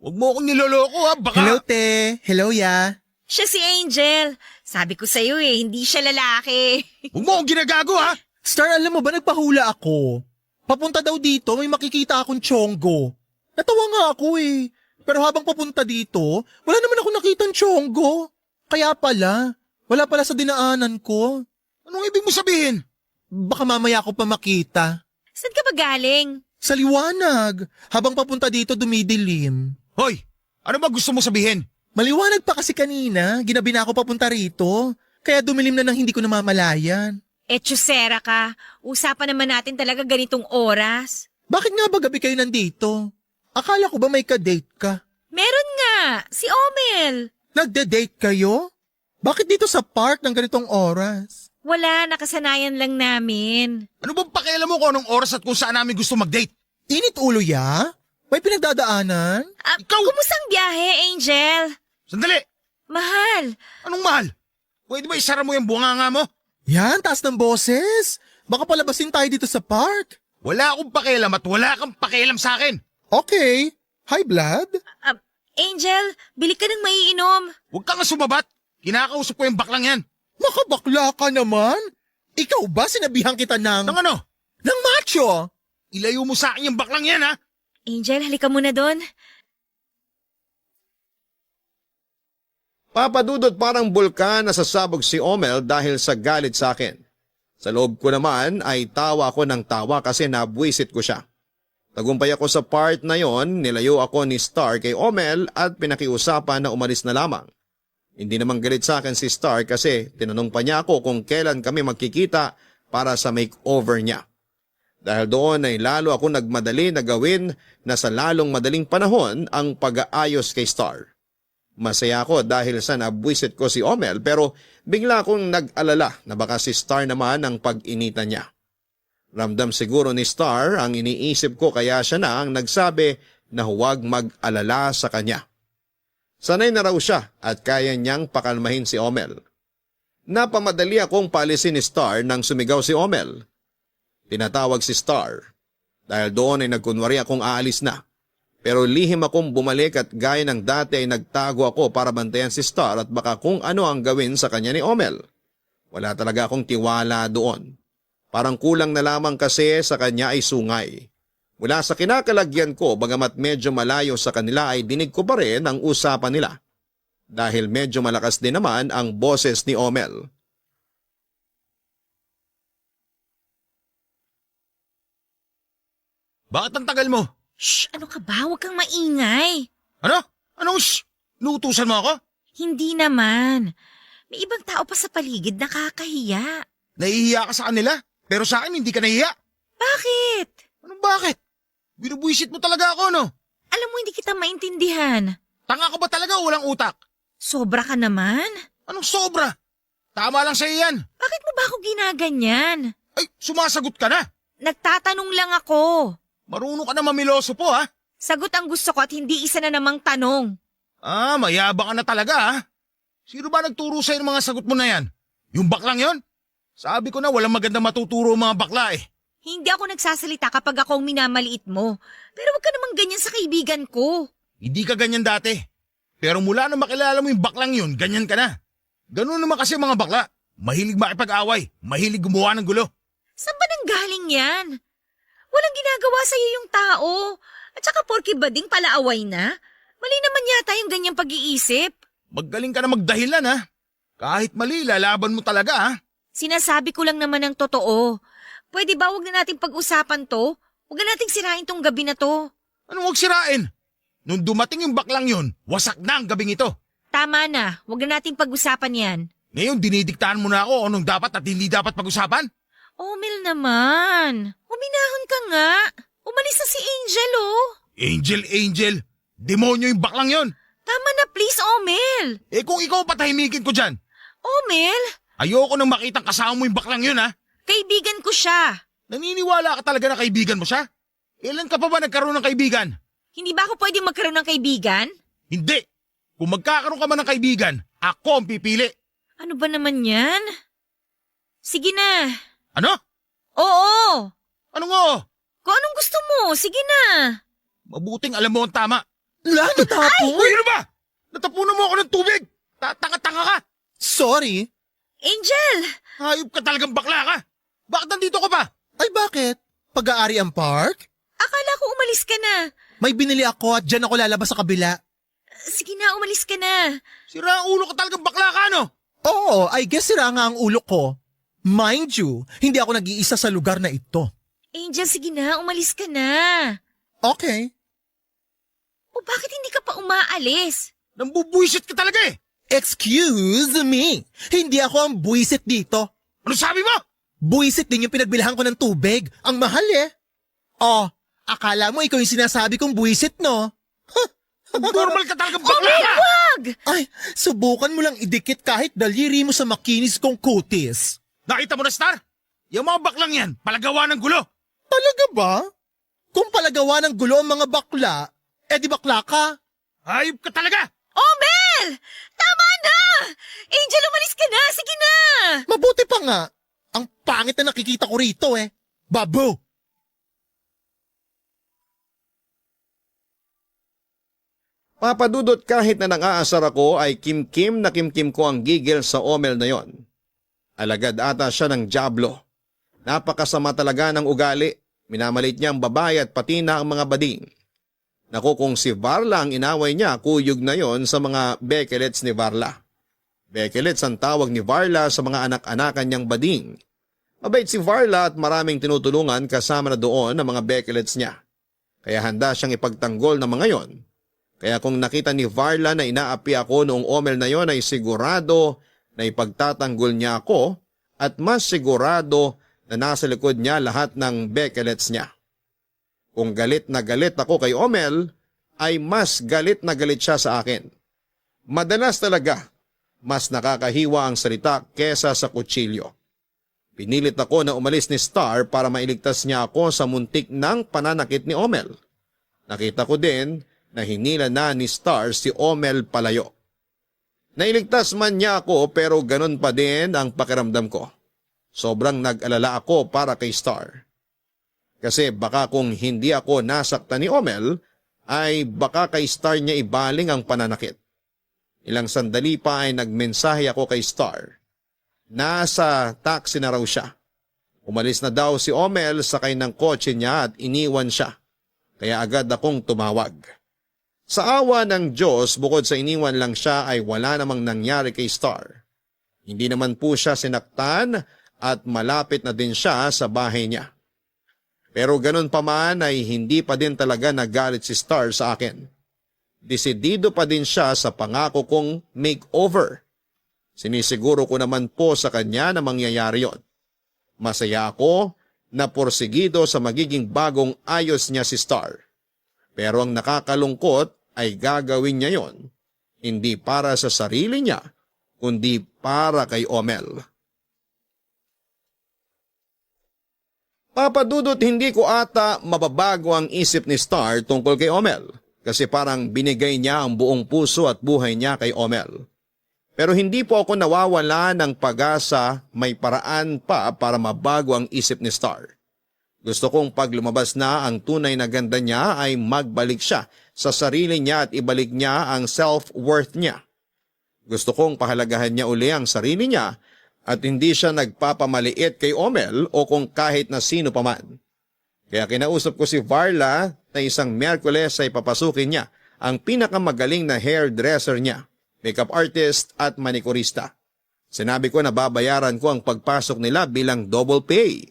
Huwag mo akong niloloko ha, baka... Hello, te. Hello, ya. Siya si Angel. Sabi ko sa'yo hindi siya lalaki. Huwag mo akong ginagago ha! Star, alam mo ba, nagpahula ako. Papunta daw dito, may makikita akong tiyonggo. Natawa nga ako eh. Pero habang papunta dito, wala naman ako nakitang tiyonggo. Kaya pala, wala pala sa dinaanan ko. Anong ibig mo sabihin? Baka mamaya ako pa makita. Saan ka ba galing? Sa liwanag, habang papunta dito dumidilim. Hoy, ano ba gusto mo sabihin? Maliwanag pa kasi kanina, ginabi na ako papunta rito. Kaya dumilim na nang hindi ko namamalayan. Etchusera ka. Usapan naman natin talaga ganitong oras. Bakit nga ba gabi kayo nandito? Akala ko ba may ka-date ka? Meron nga, si Omel. Nagde-date kayo? Bakit dito sa park ng ganitong oras? Wala, nakasanayan lang namin. Ano bang pakialam mo kung anong oras at kung saan namin gusto mag-date? Init ulo ya? May pinagdadaanan? Ikaw! Kumusta ang biyahe, Angel? Sandali! Mahal. Anong mahal? Pwede ba isara mo yung bunganga mo? Yan, taas ng boses. Baka palabasin tayo dito sa park. Wala akong pakialam at wala kang pakialam sa akin. Okay. Hi, Blood. Angel, bili ka ng maiinom. Huwag kang sumabat. Kinakausap ko yung baklang yan. Makabakla ka naman. Ikaw ba sinabihan kita ng... Nang ano? ng macho? Ilayo mo sa akin yung baklang yan ha? Angel, halika muna doon. Papadudot parang bulkan na sasabog si Omel dahil sa galit sa akin. Sa loob ko naman ay tawa ako ng tawa kasi nabwisit ko siya. Tagumpay ako sa part na yon, nilayo ako ni Star kay Omel at pinakiusapan na umalis na lamang. Hindi naman galit sa akin si Star kasi tinanong pa niya ako kung kailan kami magkikita para sa makeover niya. Dahil doon ay lalo ako nagmadali na gawin na sa lalong madaling panahon ang pag-aayos kay Star. Masaya ako dahil sa nabwisit ko si Omel pero bigla akong nag-alala na baka si Star naman ang pag-initan niya. Ramdam siguro ni Star ang iniisip ko kaya siya na ang nagsabi na huwag mag-alala sa kanya. Sanay na raw siya at kaya niyang pakalmahin si Omel. Napamadali akong paalisin ni Star nang sumigaw si Omel. Tinatawag si Star dahil doon ay nagkunwari akong aalis na. Pero lihim akong bumalik at gaya ng dati ay nagtago ako para bantayan si Star at baka kung ano ang gawin sa kanya ni Omel. Wala talaga akong tiwala doon. Parang kulang na lamang kasi sa kanya ay sungay. Mula sa kinakalagyan ko bagamat medyo malayo sa kanila ay dinig ko pa rin ang usapan nila. Dahil medyo malakas din naman ang boses ni Omel. Bakit ang tagal mo? Shh! Ano ka ba? Huwag kang maingay. Ano? Anong shh? Nuutusan mo ako? Hindi naman. May ibang tao pa sa paligid na nakakahiya. Nahihiya ka sa kanila? Pero sa akin hindi ka nahihiya? Bakit? Anong bakit? Binubuisit mo talaga ako, no? Alam mo, hindi kita maintindihan. Tanga ka ba talaga o walang utak? Sobra ka naman. Anong sobra? Tama lang sa'yo yan. Bakit mo ba ako ginaganyan? Ay, sumasagot ka na. Nagtatanong lang ako. Marunong ka na mamiloso po, ha? Sagot ang gusto ko at hindi isa na namang tanong. Ah, mayabang ka na talaga, ha? Sino ba nagturo sa'yo ng mga sagot mo na yan? Yung baklang yon? Sabi ko na walang maganda matuturo mga bakla eh. Hindi ako nagsasalita kapag ako ang minamaliit mo. Pero wag ka namang ganyan sa kaibigan ko. Hindi ka ganyan dati. Pero mula na makilala mo yung baklang yun, ganyan ka na. Ganun naman kasi mga bakla. Mahilig makipag-away, mahilig gumawa ng gulo. Saan ba nang galing yan? Walang ginagawa sa'yo yung tao. At saka porke bading palaaway na. Mali naman yata yung ganyang pag-iisip. Magaling ka na magdahilan, ha? Kahit mali, lalaban mo talaga, ha? Sinasabi ko lang naman ang totoo. Pwede ba wag na nating pag-usapan to? Wag na nating sirain tong gabi na to. Anong huwag sirain? Nung dumating yung baklang yun, wasak na ang gabing ito. Tama na. Wag na nating pag-usapan yan. Ngayon, dinidiktahan mo na ako anong dapat at hindi dapat pag-usapan? Omel naman. Uminahon ka nga. Umalis na si Angel, oh. Angel, demonyo yung baklang yun. Tama na please, Omel. Eh kung ikaw patahimikin ko dyan, Omel, ayoko nang makitang kasama mo yung baklang yun, ha? kaibigan ko siya. Naniniwala ka talaga na kaibigan mo siya? Ilan ka pa ba nagkaroon ng kaibigan? Hindi ba ako pwedeng magkaroon ng kaibigan? Hindi. Kung magkakaroon ka man ng kaibigan, ako ang pipili. Ano ba naman yan? Sige na. Ano? Oo. Anong oo? Kung anong gusto mo, sige na. Mabuting alam mo ang tama. Natapon? Uy, ano ba? Natapunan mo ako ng tubig. Tanga-tanga ka. Sorry. Angel! Hayop ka talagang bakla ka. Bakit nandito ka pa? Ay bakit? Pag-aari ang park? Akala ko umalis ka na. May binili ako at dyan ako lalabas sa kabila. Sige na, umalis ka na. Sira ang ulo ka talagang bakla ka, no? Oo, I guess sira nga ang ulo ko. Mind you, hindi ako nag-iisa sa lugar na ito. Angel, sige na, umalis ka na. Okay. O bakit hindi ka pa umaalis? Nambubuisit ka talaga eh. Excuse me, hindi ako ang buwisit dito. Ano sabi mo? Buwisit din yung pinagbilhan ko ng tubig. Ang mahal eh. Oh, akala mo ikaw yung sinasabi kong buwisit, no? Normal ka talagang bakla ka. Wag! Ay, subukan mo lang idikit kahit daliri mo sa makinis kong kutis. Nakita mo na, Star? Yung mga baklang yan, palagawa ng gulo. Talaga ba? Kung palagawa ng gulo ang mga bakla, di bakla ka. Hayop ka talaga. Omel! Tama na! Angel, umalis ka na! Sige na! Mabuti pa nga. Ang pangit na nakikita ko rito eh. Babu! Papadudot kahit na nang-aasar ako ay kimkim na kimkim ko ang gigil sa Omel na yon. Alagad ata siya ng dyablo. Napakasama talaga ng ugali. Minamalit niya ang babae at pati na ang mga bading. Naku, kung si Varla ang inaway niya, kuyog na yon sa mga bekelets ni Varla. Bekelets ang tawag ni Varla sa mga anak-anakan niyang bading. Mabait si Varla at maraming tinutulungan kasama na doon ang mga bekelets niya. Kaya handa siyang ipagtanggol ng mga yon. Kaya kung nakita ni Varla na inaapi ako noong Omel na yon ay sigurado na ipagtatanggol niya ako at mas sigurado na nasa likod niya lahat ng bekelets niya. Kung galit na galit ako kay Omel, ay mas galit na galit siya sa akin. Madalas talaga, mas nakakahiwa ang salita kesa sa kutsilyo. Pinilit ako na umalis ni Star para mailigtas niya ako sa muntik ng pananakit ni Omel. Nakita ko din na hinila na ni Star si Omel palayo. Nailigtas man niya ako pero ganun pa din ang pakiramdam ko. Sobrang nag-alala ako para kay Star. Kasi baka kung hindi ako nasaktan ni Omel, ay baka kay Star niya ibaling ang pananakit. Ilang sandali pa ay nagmensahe ako kay Star. Nasa taxi na raw siya. Umalis na daw si Omel sakay ng kotse niya at iniwan siya. Kaya agad akong tumawag. Sa awa ng Diyos, bukod sa iniwan lang siya ay wala namang nangyari kay Star. Hindi naman po siya sinaktan at malapit na din siya sa bahay niya. Pero ganun pa man ay hindi pa din talaga nagalit si Star sa akin. Desidido pa din siya sa pangako kong makeover. Sinisiguro ko naman po sa kanya na mangyayari yon. Masaya ako na porsigido sa magiging bagong ayos niya si Star. Pero ang nakakalungkot ay gagawin niya yon, hindi para sa sarili niya, kundi para kay Omel. Papadudot, hindi ko ata mababago ang isip ni Star tungkol kay Omel kasi parang binigay niya ang buong puso at buhay niya kay Omel. Pero hindi po ako nawawala ng pag-asa, may paraan pa para mabago ang isip ni Star. Gusto kong pag lumabas na ang tunay na ganda niya ay magbalik siya sa sarili niya at ibalik niya ang self-worth niya. Gusto kong pahalagahan niya uli ang sarili niya at hindi siya nagpapamaliit kay Omel o kung kahit na sino pa man. Kaya kinausap ko si Varla na isang Miyerkules ay papasukin niya ang pinakamagaling na hairdresser niya, makeup artist at manikurista. Sinabi ko na babayaran ko ang pagpasok nila bilang double pay.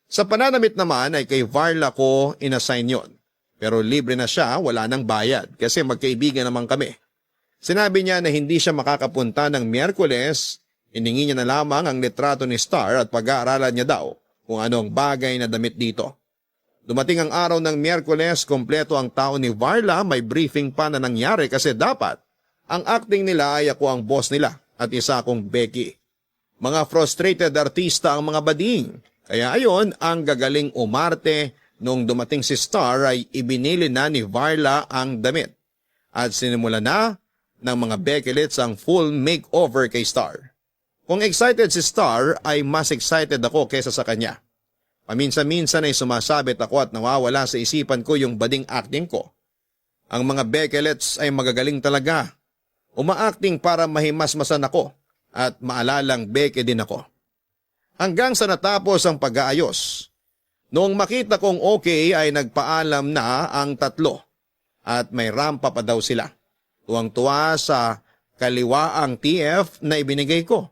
Sa pananamit naman ay kay Varla ko inassign yon. Pero libre na siya, wala nang bayad kasi magkaibigan naman kami. Sinabi niya na hindi siya makakapunta ng Miyerkules, iningi niya na lamang ang litrato ni Star at pag-aaralan niya daw kung anong bagay na damit dito. Dumating ang araw ng Miyerkules, kompleto ang tao ni Varla, may briefing pa na nangyari kasi dapat ang acting nila ay ako ang boss nila at isa akong Becky. Mga frustrated artista ang mga bading. Kaya ayon, ang gagaling umarte nung dumating si Star ay ibinili na ni Varla ang damit. At sinimula na ng mga Beckylets ang full makeover kay Star. Kung excited si Star ay mas excited ako kesa sa kanya. Paminsan-minsan ay sumasabit ako at nawawala sa isipan ko yung bading acting ko. Ang mga Beckylets ay magagaling talaga. Uma-acting para mahimasmasan ako at maalalang Becky din ako. Hanggang sa natapos ang pag-aayos. Noong makita kong okay ay nagpaalam na ang tatlo at may rampa pa daw sila. Tuwang-tuwa sa kaliwaang TF na ibinigay ko.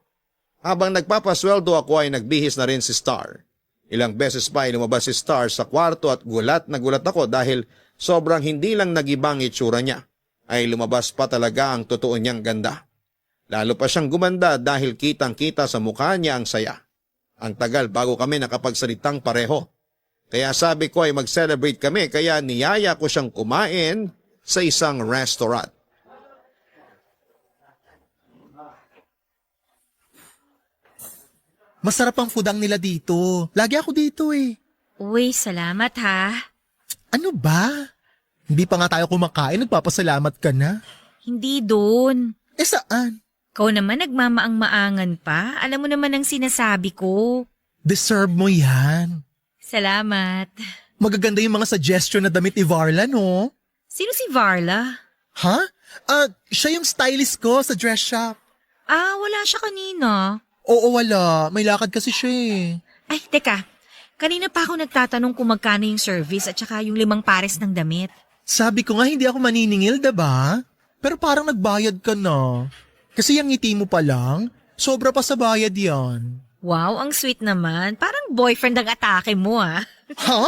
Habang nagpapasweldo ako ay nagbihis na rin si Star. Ilang beses pa ay lumabas si Star sa kwarto at gulat na gulat ako dahil sobrang hindi lang nagibang itsura niya. Ay lumabas pa talaga ang totoo niyang ganda. Lalo pa siyang gumanda dahil kitang-kita sa mukha niya ang saya. Ang tagal bago kami nakapagsalitang pareho. Kaya sabi ko ay mag-celebrate kami kaya niyaya ko siyang kumain sa isang restaurant. Masarap ang food ang nila dito. Lagi ako dito eh. Uy, salamat ha. Ano ba? Hindi pa nga tayo kumakain, nagpapasalamat ka na. Hindi doon. Eh saan? Ikaw naman nagmamaang-maangan pa. Alam mo naman ang sinasabi ko. Deserve mo yan. Salamat. Magaganda yung mga suggestion na damit ni Varla, no? Sino si Varla? Ha? Siya yung stylist ko sa dress shop. Wala siya kanina. Oo, wala. May lakad kasi siya eh. Ay, teka. Kanina pa ako nagtatanong kung magkano yung service at saka yung 5 pares ng damit. Sabi ko nga hindi ako maniningil, diba? Pero parang nagbayad ka na. Kasi yung ngiti mo pa lang, sobra pa sa bayad yan. Wow, ang sweet naman. Parang boyfriend ang atake mo ah. Ha?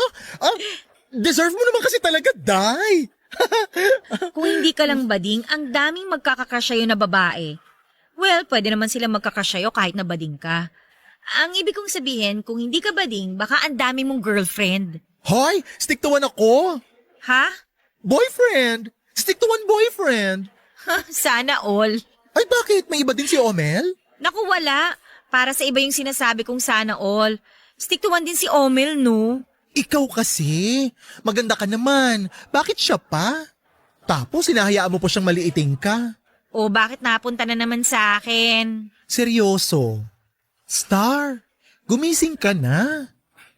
Deserve mo naman kasi talaga, Day. Kung hindi ka lang bading, ang daming magkakakasyayo na babae. Well, pwede naman sila magkakasyayo kahit na bading ka. Ang ibig kong sabihin, kung hindi ka bading, baka ang dami mong girlfriend. Hoy, stick to one ako. Ha? Boyfriend. Stick to one boyfriend. Sana all. Ay bakit? May iba din si Omel? Naku, wala. Para sa iba yung sinasabi kong sana all. Stick to one din si Omel, no? Ikaw kasi. Maganda ka naman. Bakit siya pa? Tapos hinahayaan mo po siyang maliiting ka. O bakit napunta na naman sa akin? Seryoso. Star, gumising ka na.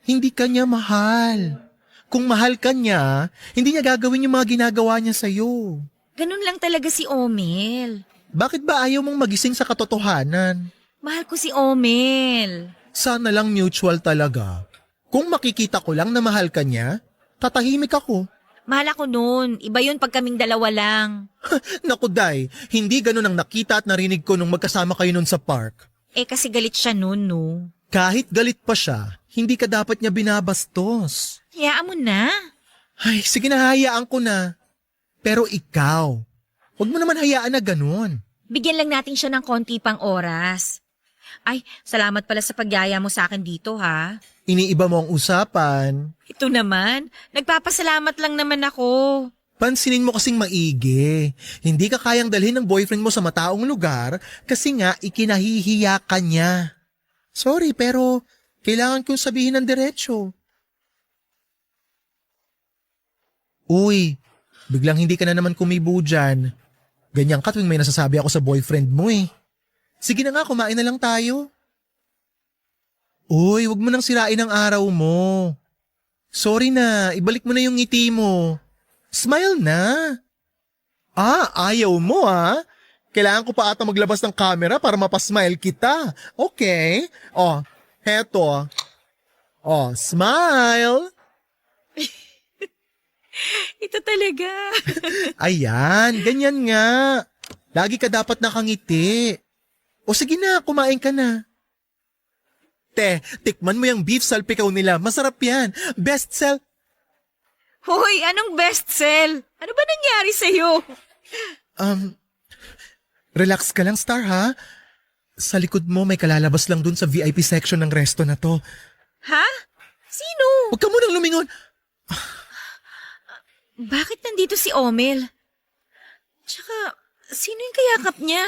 Hindi ka niya mahal. Kung mahal ka niya, hindi niya gagawin yung mga ginagawa niya sa'yo. Ganun lang talaga si Omel. Bakit ba ayaw mong magising sa katotohanan? Mahal ko si Omel. Sana lang mutual talaga. Kung makikita ko lang na mahal ka niya, tatahimik ako. Mahal ako noon. Iba yun pag kaming dalawa lang. Naku Day, hindi ganun ang nakita at narinig ko nung magkasama kayo nun sa park. Eh kasi galit siya noon, no? Kahit galit pa siya, hindi ka dapat niya binabastos. Hayaan mo na. Ay, sige na hayaan ko na. Pero ikaw, huwag mo naman hayaan na ganun. Bigyan lang natin siya ng konti pang oras. Ay, salamat pala sa pagyaya mo sa akin dito, ha? Iniiba mo ang usapan. Ito naman, nagpapasalamat lang naman ako. Pansinin mo kasing maigi. Hindi ka kayang dalhin ng boyfriend mo sa mataong lugar kasi nga ikinahihiya ka niya. Sorry, pero kailangan kong sabihin ng diretsyo. Uy, biglang hindi ka na naman kumibo dyan. Ganyan ka tuwing may nasasabi ako sa boyfriend mo eh. Sige na nga, kumain na lang tayo. Uy, wag mo nang sirain ang araw mo. Sorry na, ibalik mo na yung ngiti mo. Smile na. Ayaw mo ah. Kailangan ko pa ata maglabas ng camera para mapasmile kita. Okay. Heto. Smile. Ito talaga. Ayan, ganyan nga. Lagi ka dapat nakangiti. O sige na, kumain ka na. Tikman mo yung beef salpikaw nila. Masarap yan. Best sell. Hoy, anong best sell? Ano ba nangyari sa'yo? Relax ka lang, Star, ha? Sa likod mo may kalalabas lang dun sa VIP section ng resto na to. Ha? Sino? Huwag ka munang lumingon. Bakit nandito si Omel? Tsaka, sino yung kayakap niya?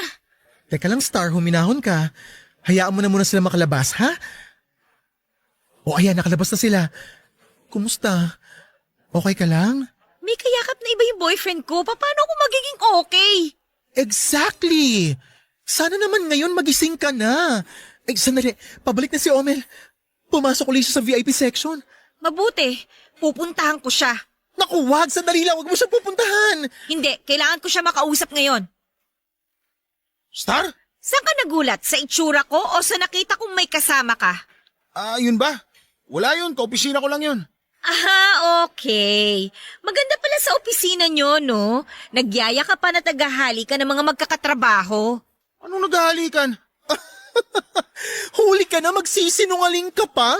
Teka lang, Star, huminahon ka. Hayaan mo na muna sila makalabas, ha? Ayan, nakalabas na sila. Kumusta? Okay ka lang? May kayakap na iba yung boyfriend ko. Paano ako magiging okay? Exactly! Sana naman ngayon magising ka na. Sandali, pabalik na si Omel. Pumasok ulit siya sa VIP section. Mabuti, pupuntahan ko siya. Naku, wag! Sandali lang, wag mo siya pupuntahan! Hindi, kailangan ko siya makausap ngayon. Star? Saan ka nagulat? Sa itsura ko o sa nakita kong may kasama ka? Yun ba? Wala yun, kaopisina ko lang yun. Okay. Maganda pala sa opisina nyo, no? Nagyaya ka pa na tagahali ka ng mga magkakatrabaho. Anong naghahalikan? Huli ka na, magsisinungaling ka pa?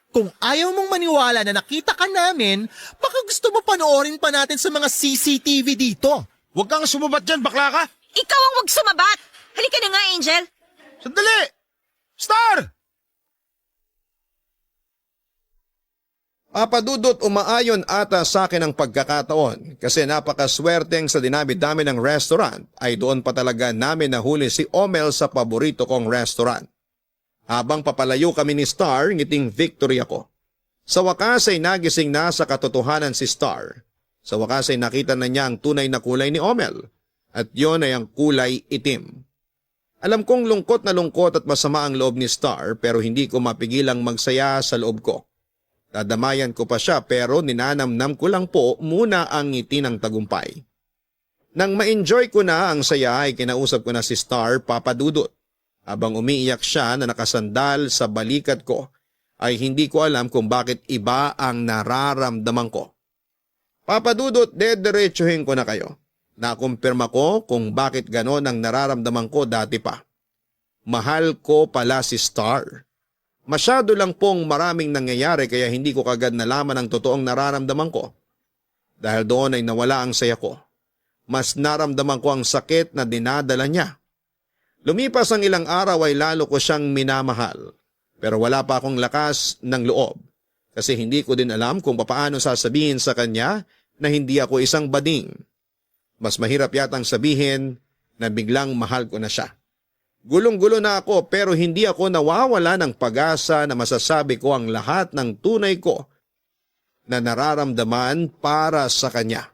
Kung ayaw mong maniwala na nakita ka namin, baka gusto mo panoorin pa natin sa mga CCTV dito. Huwag kang sumabat dyan, bakla ka. Ikaw ang wag sumabat! Halika na nga, Angel. Sandali! Star! Papadudot, umaayon ata sa akin ang pagkakataon kasi napakaswerteng sa dinami-dami ng restaurant ay doon pa talaga namin nahuli si Omel sa paborito kong restaurant. Habang papalayo kami ni Star, ngiting victory ako. Sa wakas ay nagising na sa katotohanan si Star. Sa wakas ay nakita na niya ang tunay na kulay ni Omel at yon ay ang kulay itim. Alam kong lungkot na lungkot at masama ang loob ni Star pero hindi ko mapigilang magsaya sa loob ko. Dadamayan ko pa siya pero ninanamnam ko lang po muna ang ngiti ng tagumpay. Nang ma-enjoy ko na ang saya ay kinausap ko na si Star, Papadudot. Habang umiiyak siya na nakasandal sa balikat ko ay hindi ko alam kung bakit iba ang nararamdaman ko. Papadudot, dediretsuhin ko na kayo. Nakumpirma ko kung bakit ganon ang nararamdaman ko dati pa. Mahal ko pala si Star. Masyado lang pong maraming nangyayari kaya hindi ko kagad nalaman ang totoong nararamdaman ko. Dahil doon ay nawala ang saya ko. Mas naramdaman ko ang sakit na dinadala niya. Lumipas ang ilang araw ay lalo ko siyang minamahal. Pero wala pa akong lakas ng loob. Kasi hindi ko din alam kung paano sasabihin sa kanya na hindi ako isang bading. Mas mahirap yatang sabihin na biglang mahal ko na siya. Gulong-gulo na ako pero hindi ako nawawala ng pag-asa na masasabi ko ang lahat ng tunay ko na nararamdaman para sa kanya.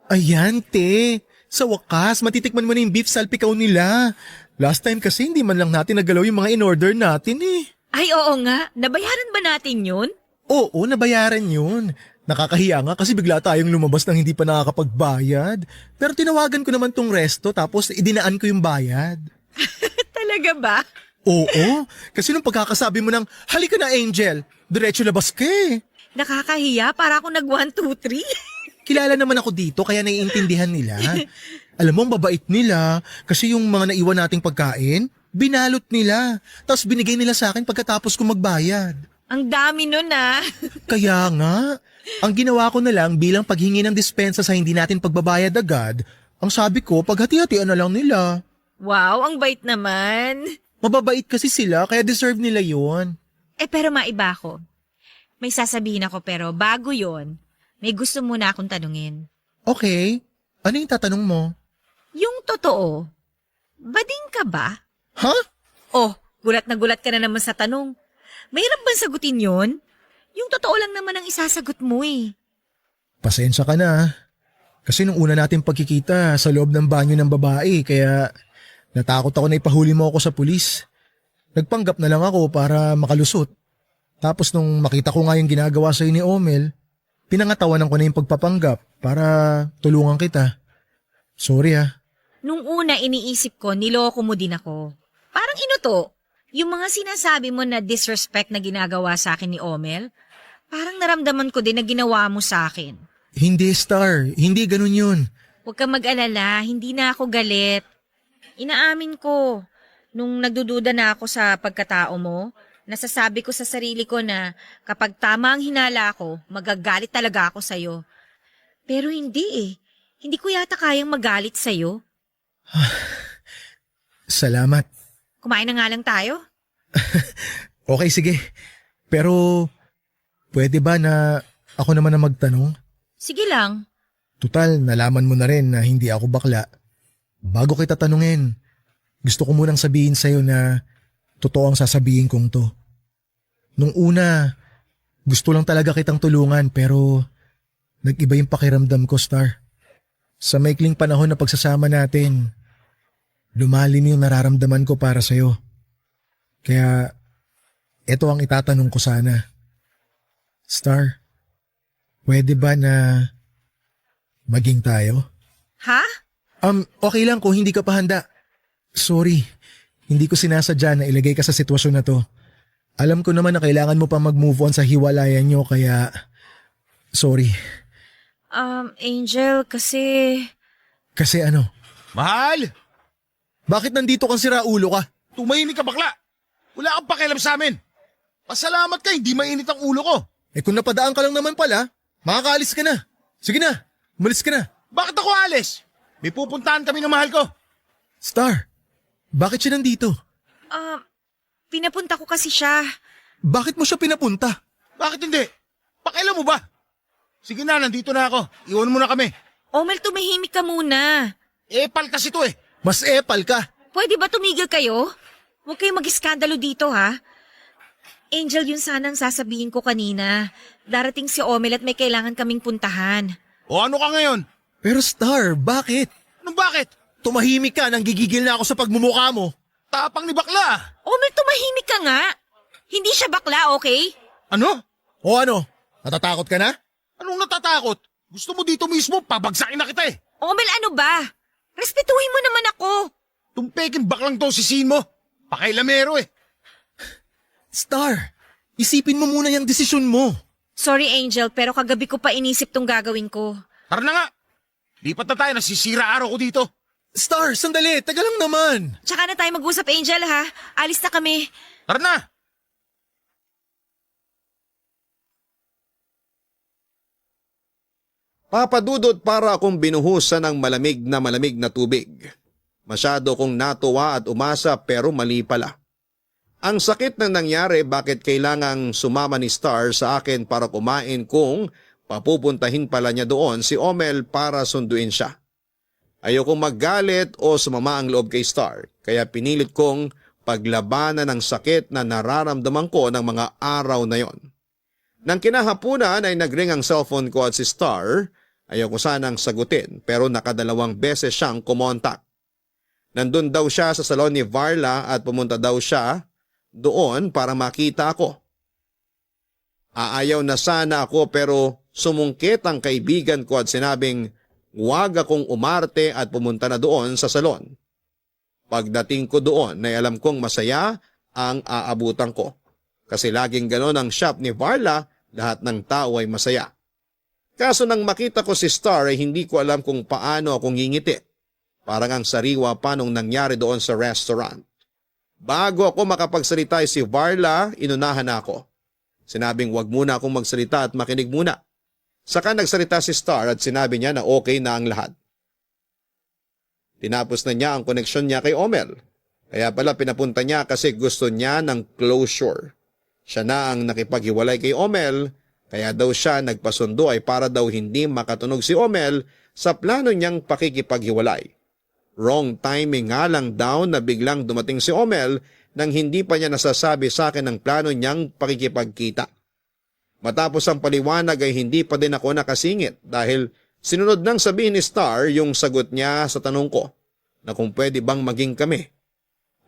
Ayan, te. Sa wakas, matitikman mo na yung beef salpikaw nila. Last time kasi hindi man lang natin nagalaw yung mga in-order natin eh. Ay, oo nga. Nabayaran ba natin yun? Oo, nabayaran yun. Nakakahiya nga kasi bigla tayong lumabas nang hindi pa nakakapagbayad. Pero tinawagan ko naman tong resto tapos idinaan ko yung bayad. Talaga ba? Oo, kasi nung pagkakasabi mo ng, halika na Angel, diretso labas ka eh. Nakakahiya para ako nag 1, 2, 3. Kilala naman ako dito kaya naiintindihan nila. Alam mo, ang babait nila kasi yung mga naiwan nating pagkain, binalot nila. Tapos binigay nila sa akin pagkatapos ko magbayad. Ang dami nun ah. Kaya nga, ang ginawa ko na lang bilang paghingi ng dispensa sa hindi natin pagbabayad agad, ang sabi ko, paghati-hatian na lang nila. Wow, ang bait naman. Mababait kasi sila kaya deserve nila yon. Pero maiba ako. May sasabihin ako pero bago yon, may gusto muna akong tanungin. Okay, ano yung tatanong mo? Yung totoo, bading ka ba? Ha? Oh, gulat na gulat ka na naman sa tanong. Mahirap bang sagutin yon? Yung totoo lang naman ang isasagot mo eh. Pasensya ka na. Kasi nung una natin pagkikita sa loob ng banyo ng babae kaya natakot ako na ipahuli mo ako sa pulis. Nagpanggap na lang ako para makalusot. Tapos nung makita ko nga yung ginagawa sa'yo ni Omel, pinangatawanan ko na yung pagpapanggap para tulungan kita. Sorry ah. Nung una iniisip ko, niloko mo din ako. Parang inuto. Yung mga sinasabi mo na disrespect na ginagawa sa akin ni Omel, parang naramdaman ko din na ginawa mo sa akin. Hindi Star, hindi ganun yun. Huwag kang mag-alala, hindi na ako galit. Inaamin ko, nung nagdududa na ako sa pagkatao mo, nasasabi ko sa sarili ko na kapag tama ang hinala ko, magagalit talaga ako sa'yo. Pero hindi eh. Hindi ko yata kayang magalit sa'yo. Salamat. Kumain na nga lang tayo. Okay, sige. Pero pwede ba na ako naman na magtanong? Sige lang. Tutal, nalaman mo na rin na hindi ako bakla. Bago kita tanungin, gusto ko munang sabihin sa'yo na totoo ang sasabihin kong to. Nung una, gusto lang talaga kitang tulungan pero nag-iba yung pakiramdam ko, Star. Sa maikling panahon na pagsasama natin, lumalim yung nararamdaman ko para sa'yo. Kaya, eto ang itatanong ko sana. Star, pwede ba na maging tayo? Ha? Okay lang kung hindi ka pa handa. Sorry, hindi ko sinasadya na ilagay ka sa sitwasyon na to. Alam ko naman na kailangan mo pa mag-move on sa hiwalayan nyo kaya, sorry. Angel, kasi... Kasi ano? Mahal! Bakit nandito kang siraulo ka? Tumahimik ka bakla! Wala kang pakialam sa amin! Pasalamat ka, hindi mainit ang ulo ko! Kung napadaan ka lang naman pala, makakaalis ka na. Sige na, umalis ka na. Bakit ako alis? May pupuntahan kami ng mahal ko! Star, bakit siya nandito? Pinapunta ko kasi siya. Bakit mo siya pinapunta? Bakit hindi? Pakialam mo ba? Sige na, nandito na ako. Iwan mo na kami. Omel, tumahimik ka muna. Epal kasi to eh. Mas epal ka. Pwede ba tumigil kayo? Huwag kayong mag-iskandalo dito, ha? Angel, yun sanang sasabihin ko kanina. Darating si Omel at may kailangan kaming puntahan. O ano ka ngayon? Pero Star, bakit? Anong bakit? Tumahimik ka nang gigigil na ako sa pagmumukha mo. Tapang ni bakla. Omel, tumahimik ka nga. Hindi siya bakla, okay? Ano? O ano, natatakot ka na? Anong natatakot? Gusto mo dito mismo, pabagsakin na kita eh. Omel, ano ba? Respetuhin mo naman ako. Tumpekin baklang to sisin mo. Pakailamero eh. Star, isipin mo muna yung desisyon mo. Sorry, Angel, pero kagabi ko pa inisip tong gagawin ko. Tara na nga. Lipat na tayo, nasisira araw ko dito. Star, sandali, taga lang naman. Tsaka na tayo mag-usap, Angel, ha? Alis na kami. Tara na. Papadudot para akong binuhusan ng malamig na tubig. Masyado kong natuwa at umasa pero mali pala. Ang sakit ng nangyari bakit kailangang sumama ni Star sa akin para kumain kung papupuntahin pala niya doon si Omel para sunduin siya. Ayokong maggalit o sumama ang loob kay Star kaya pinilit kong paglabanan ng sakit na nararamdaman ko ng mga araw na yon. Nang kinahapunan ay nagring ang cellphone ko at si Star, ayoko sanang sagutin pero nakadalawang beses siyang kumontak. Nandun daw siya sa salon ni Varla at pumunta daw siya doon para makita ako. Aayaw na sana ako pero sumungkit ang kaibigan ko at sinabing huwag akong umarte at pumunta na doon sa salon. Pagdating ko doon ay alam kong masaya ang aabutan ko. Kasi laging ganon ang shop ni Varla, lahat ng tao ay masaya. Kaso nang makita ko si Star ay hindi ko alam kung paano akong ngingiti. Parang ang sariwa pa nung nangyari doon sa restaurant. Bago ako makapagsalita si Varla, inunahan na ako. Sinabing wag muna akong magsalita at makinig muna. Saka nagsalita si Star at sinabi niya na okay na ang lahat. Tinapos na niya ang koneksyon niya kay Omel. Kaya pala pinapunta niya kasi gusto niya ng closure. Siya na ang nakipaghiwalay kay Omel, kaya daw siya nagpasundo ay para daw hindi makatunog si Omel sa plano niyang pakikipaghiwalay. Wrong timing nga lang daw na biglang dumating si Omel nang hindi pa niya nasasabi sa akin ang plano niyang pakikipagkita. Matapos ang paliwanag ay hindi pa din ako nakasingit dahil sinunod nang sabihin ni Star yung sagot niya sa tanong ko na kung pwede bang maging kami.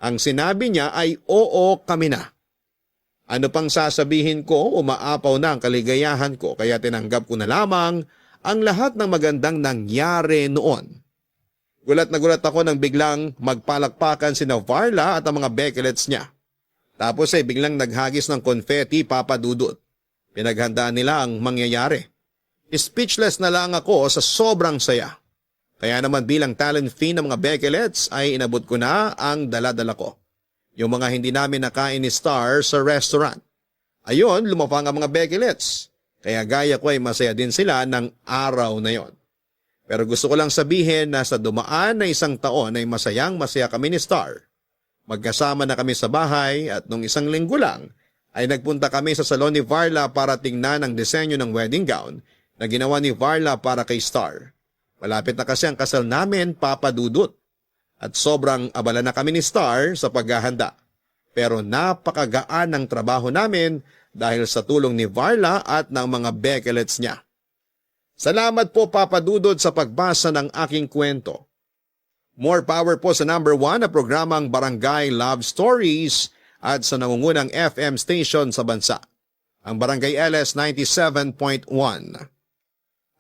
Ang sinabi niya ay oo kami na. Ano pang sasabihin ko, umaapaw na ang kaligayahan ko kaya tinanggap ko na lamang ang lahat ng magandang nangyari noon. Gulat na gulat ako nang biglang magpalakpakan si Varla at ang mga Beckelets niya. Tapos ay biglang naghagis ng confetti papadudot. Pinaghandaan nila ang mangyayari. Speechless na lang ako sa sobrang saya. Kaya naman bilang talent fee ng mga Beckelets ay inabot ko na ang dala-dala ko. Yung mga hindi namin nakain ni Star sa restaurant. Ayon, lumapang ang mga Beckelets. Kaya gaya ko ay masaya din sila ng araw na yon. Pero gusto ko lang sabihin na sa dumaan na isang taon ay masayang-masaya kami ni Star. Magkasama na kami sa bahay at nung isang linggo lang ay nagpunta kami sa salon ni Varla para tingnan ang disenyo ng wedding gown na ginawa ni Varla para kay Star. Malapit na kasi ang kasal namin, papadudot. At sobrang abala na kami ni Star sa paghahanda. Pero napakagaan ng trabaho namin dahil sa tulong ni Varla at ng mga Beckelets niya. Salamat po papadudod sa pagbasa ng aking kwento. More power po sa number 1 na programang Barangay Love Stories at sa nangungunang FM station sa bansa, ang Barangay LS 97.1.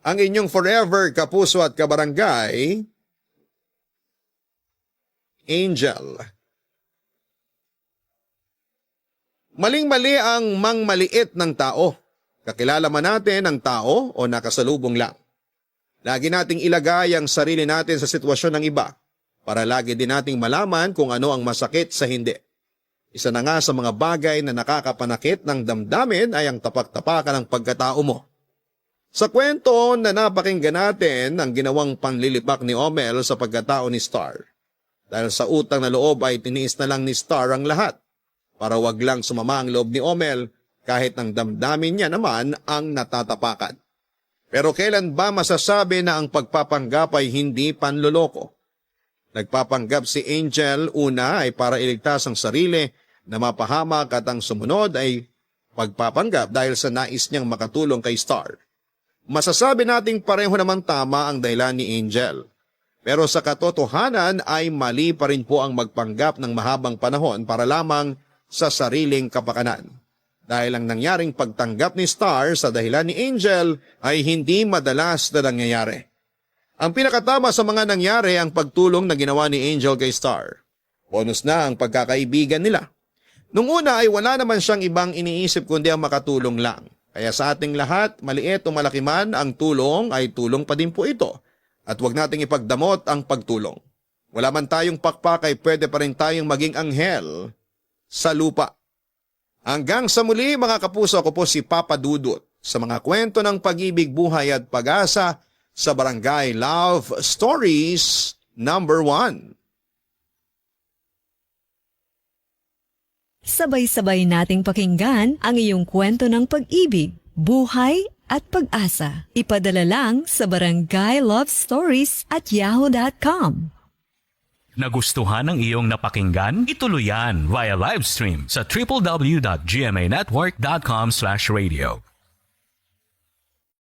Ang inyong forever kapuso at kabarangay, Angel. Maling-mali ang mangmaliit ng tao. Kakilala man natin ang tao o nakasalubong lang. Lagi nating ilagay ang sarili natin sa sitwasyon ng iba para lagi din nating malaman kung ano ang masakit sa hindi. Isa na nga sa mga bagay na nakakapanakit ng damdamin ay ang tapak-tapakan ng pagkatao mo. Sa kwento na napakinggan natin ang ginawang panlilipak ni Omel sa pagkatao ni Star. Dahil sa utang na loob ay tiniis na lang ni Star ang lahat para wag lang sumama ang loob ni Omel kahit ang damdamin niya naman ang natatapakan. Pero kailan ba masasabi na ang pagpapanggap ay hindi panloloko? Nagpapanggap si Angel una ay para iligtas ang sarili na mapahamak at ang sumunod ay pagpapanggap dahil sa nais niyang makatulong kay Star. Masasabi nating pareho namang tama ang dahilan ni Angel. Pero sa katotohanan ay mali pa rin po ang magpanggap ng mahabang panahon para lamang sa sariling kapakanan. Dahil ang nangyaring pagtanggap ni Star sa dahilan ni Angel ay hindi madalas na nangyayari. Ang pinakatama sa mga nangyari ang pagtulong na ginawa ni Angel kay Star. Bonus na ang pagkakaibigan nila. Nung una ay wala naman siyang ibang iniisip kundi ang makatulong lang. Kaya sa ating lahat, maliit o malaki man ang tulong ay tulong pa din po ito. At huwag nating ipagdamot ang pagtulong. Wala man tayong pakpak ay pwede pa rin tayong maging anghel sa lupa. Hanggang sa muli mga kapuso, ako po si Papa Dudut sa mga kwento ng pag-ibig, buhay at pag-asa sa Barangay Love Stories number 1. Sabay-sabay nating pakinggan ang iyong kwento ng pag-ibig, buhay at pag-asa. Ipadala lang sa barangaylovestories@yahoo.com. Nagustuhan ng iyong napakinggan? Ituloy yan via live stream sa www.gmanetwork.com/radio.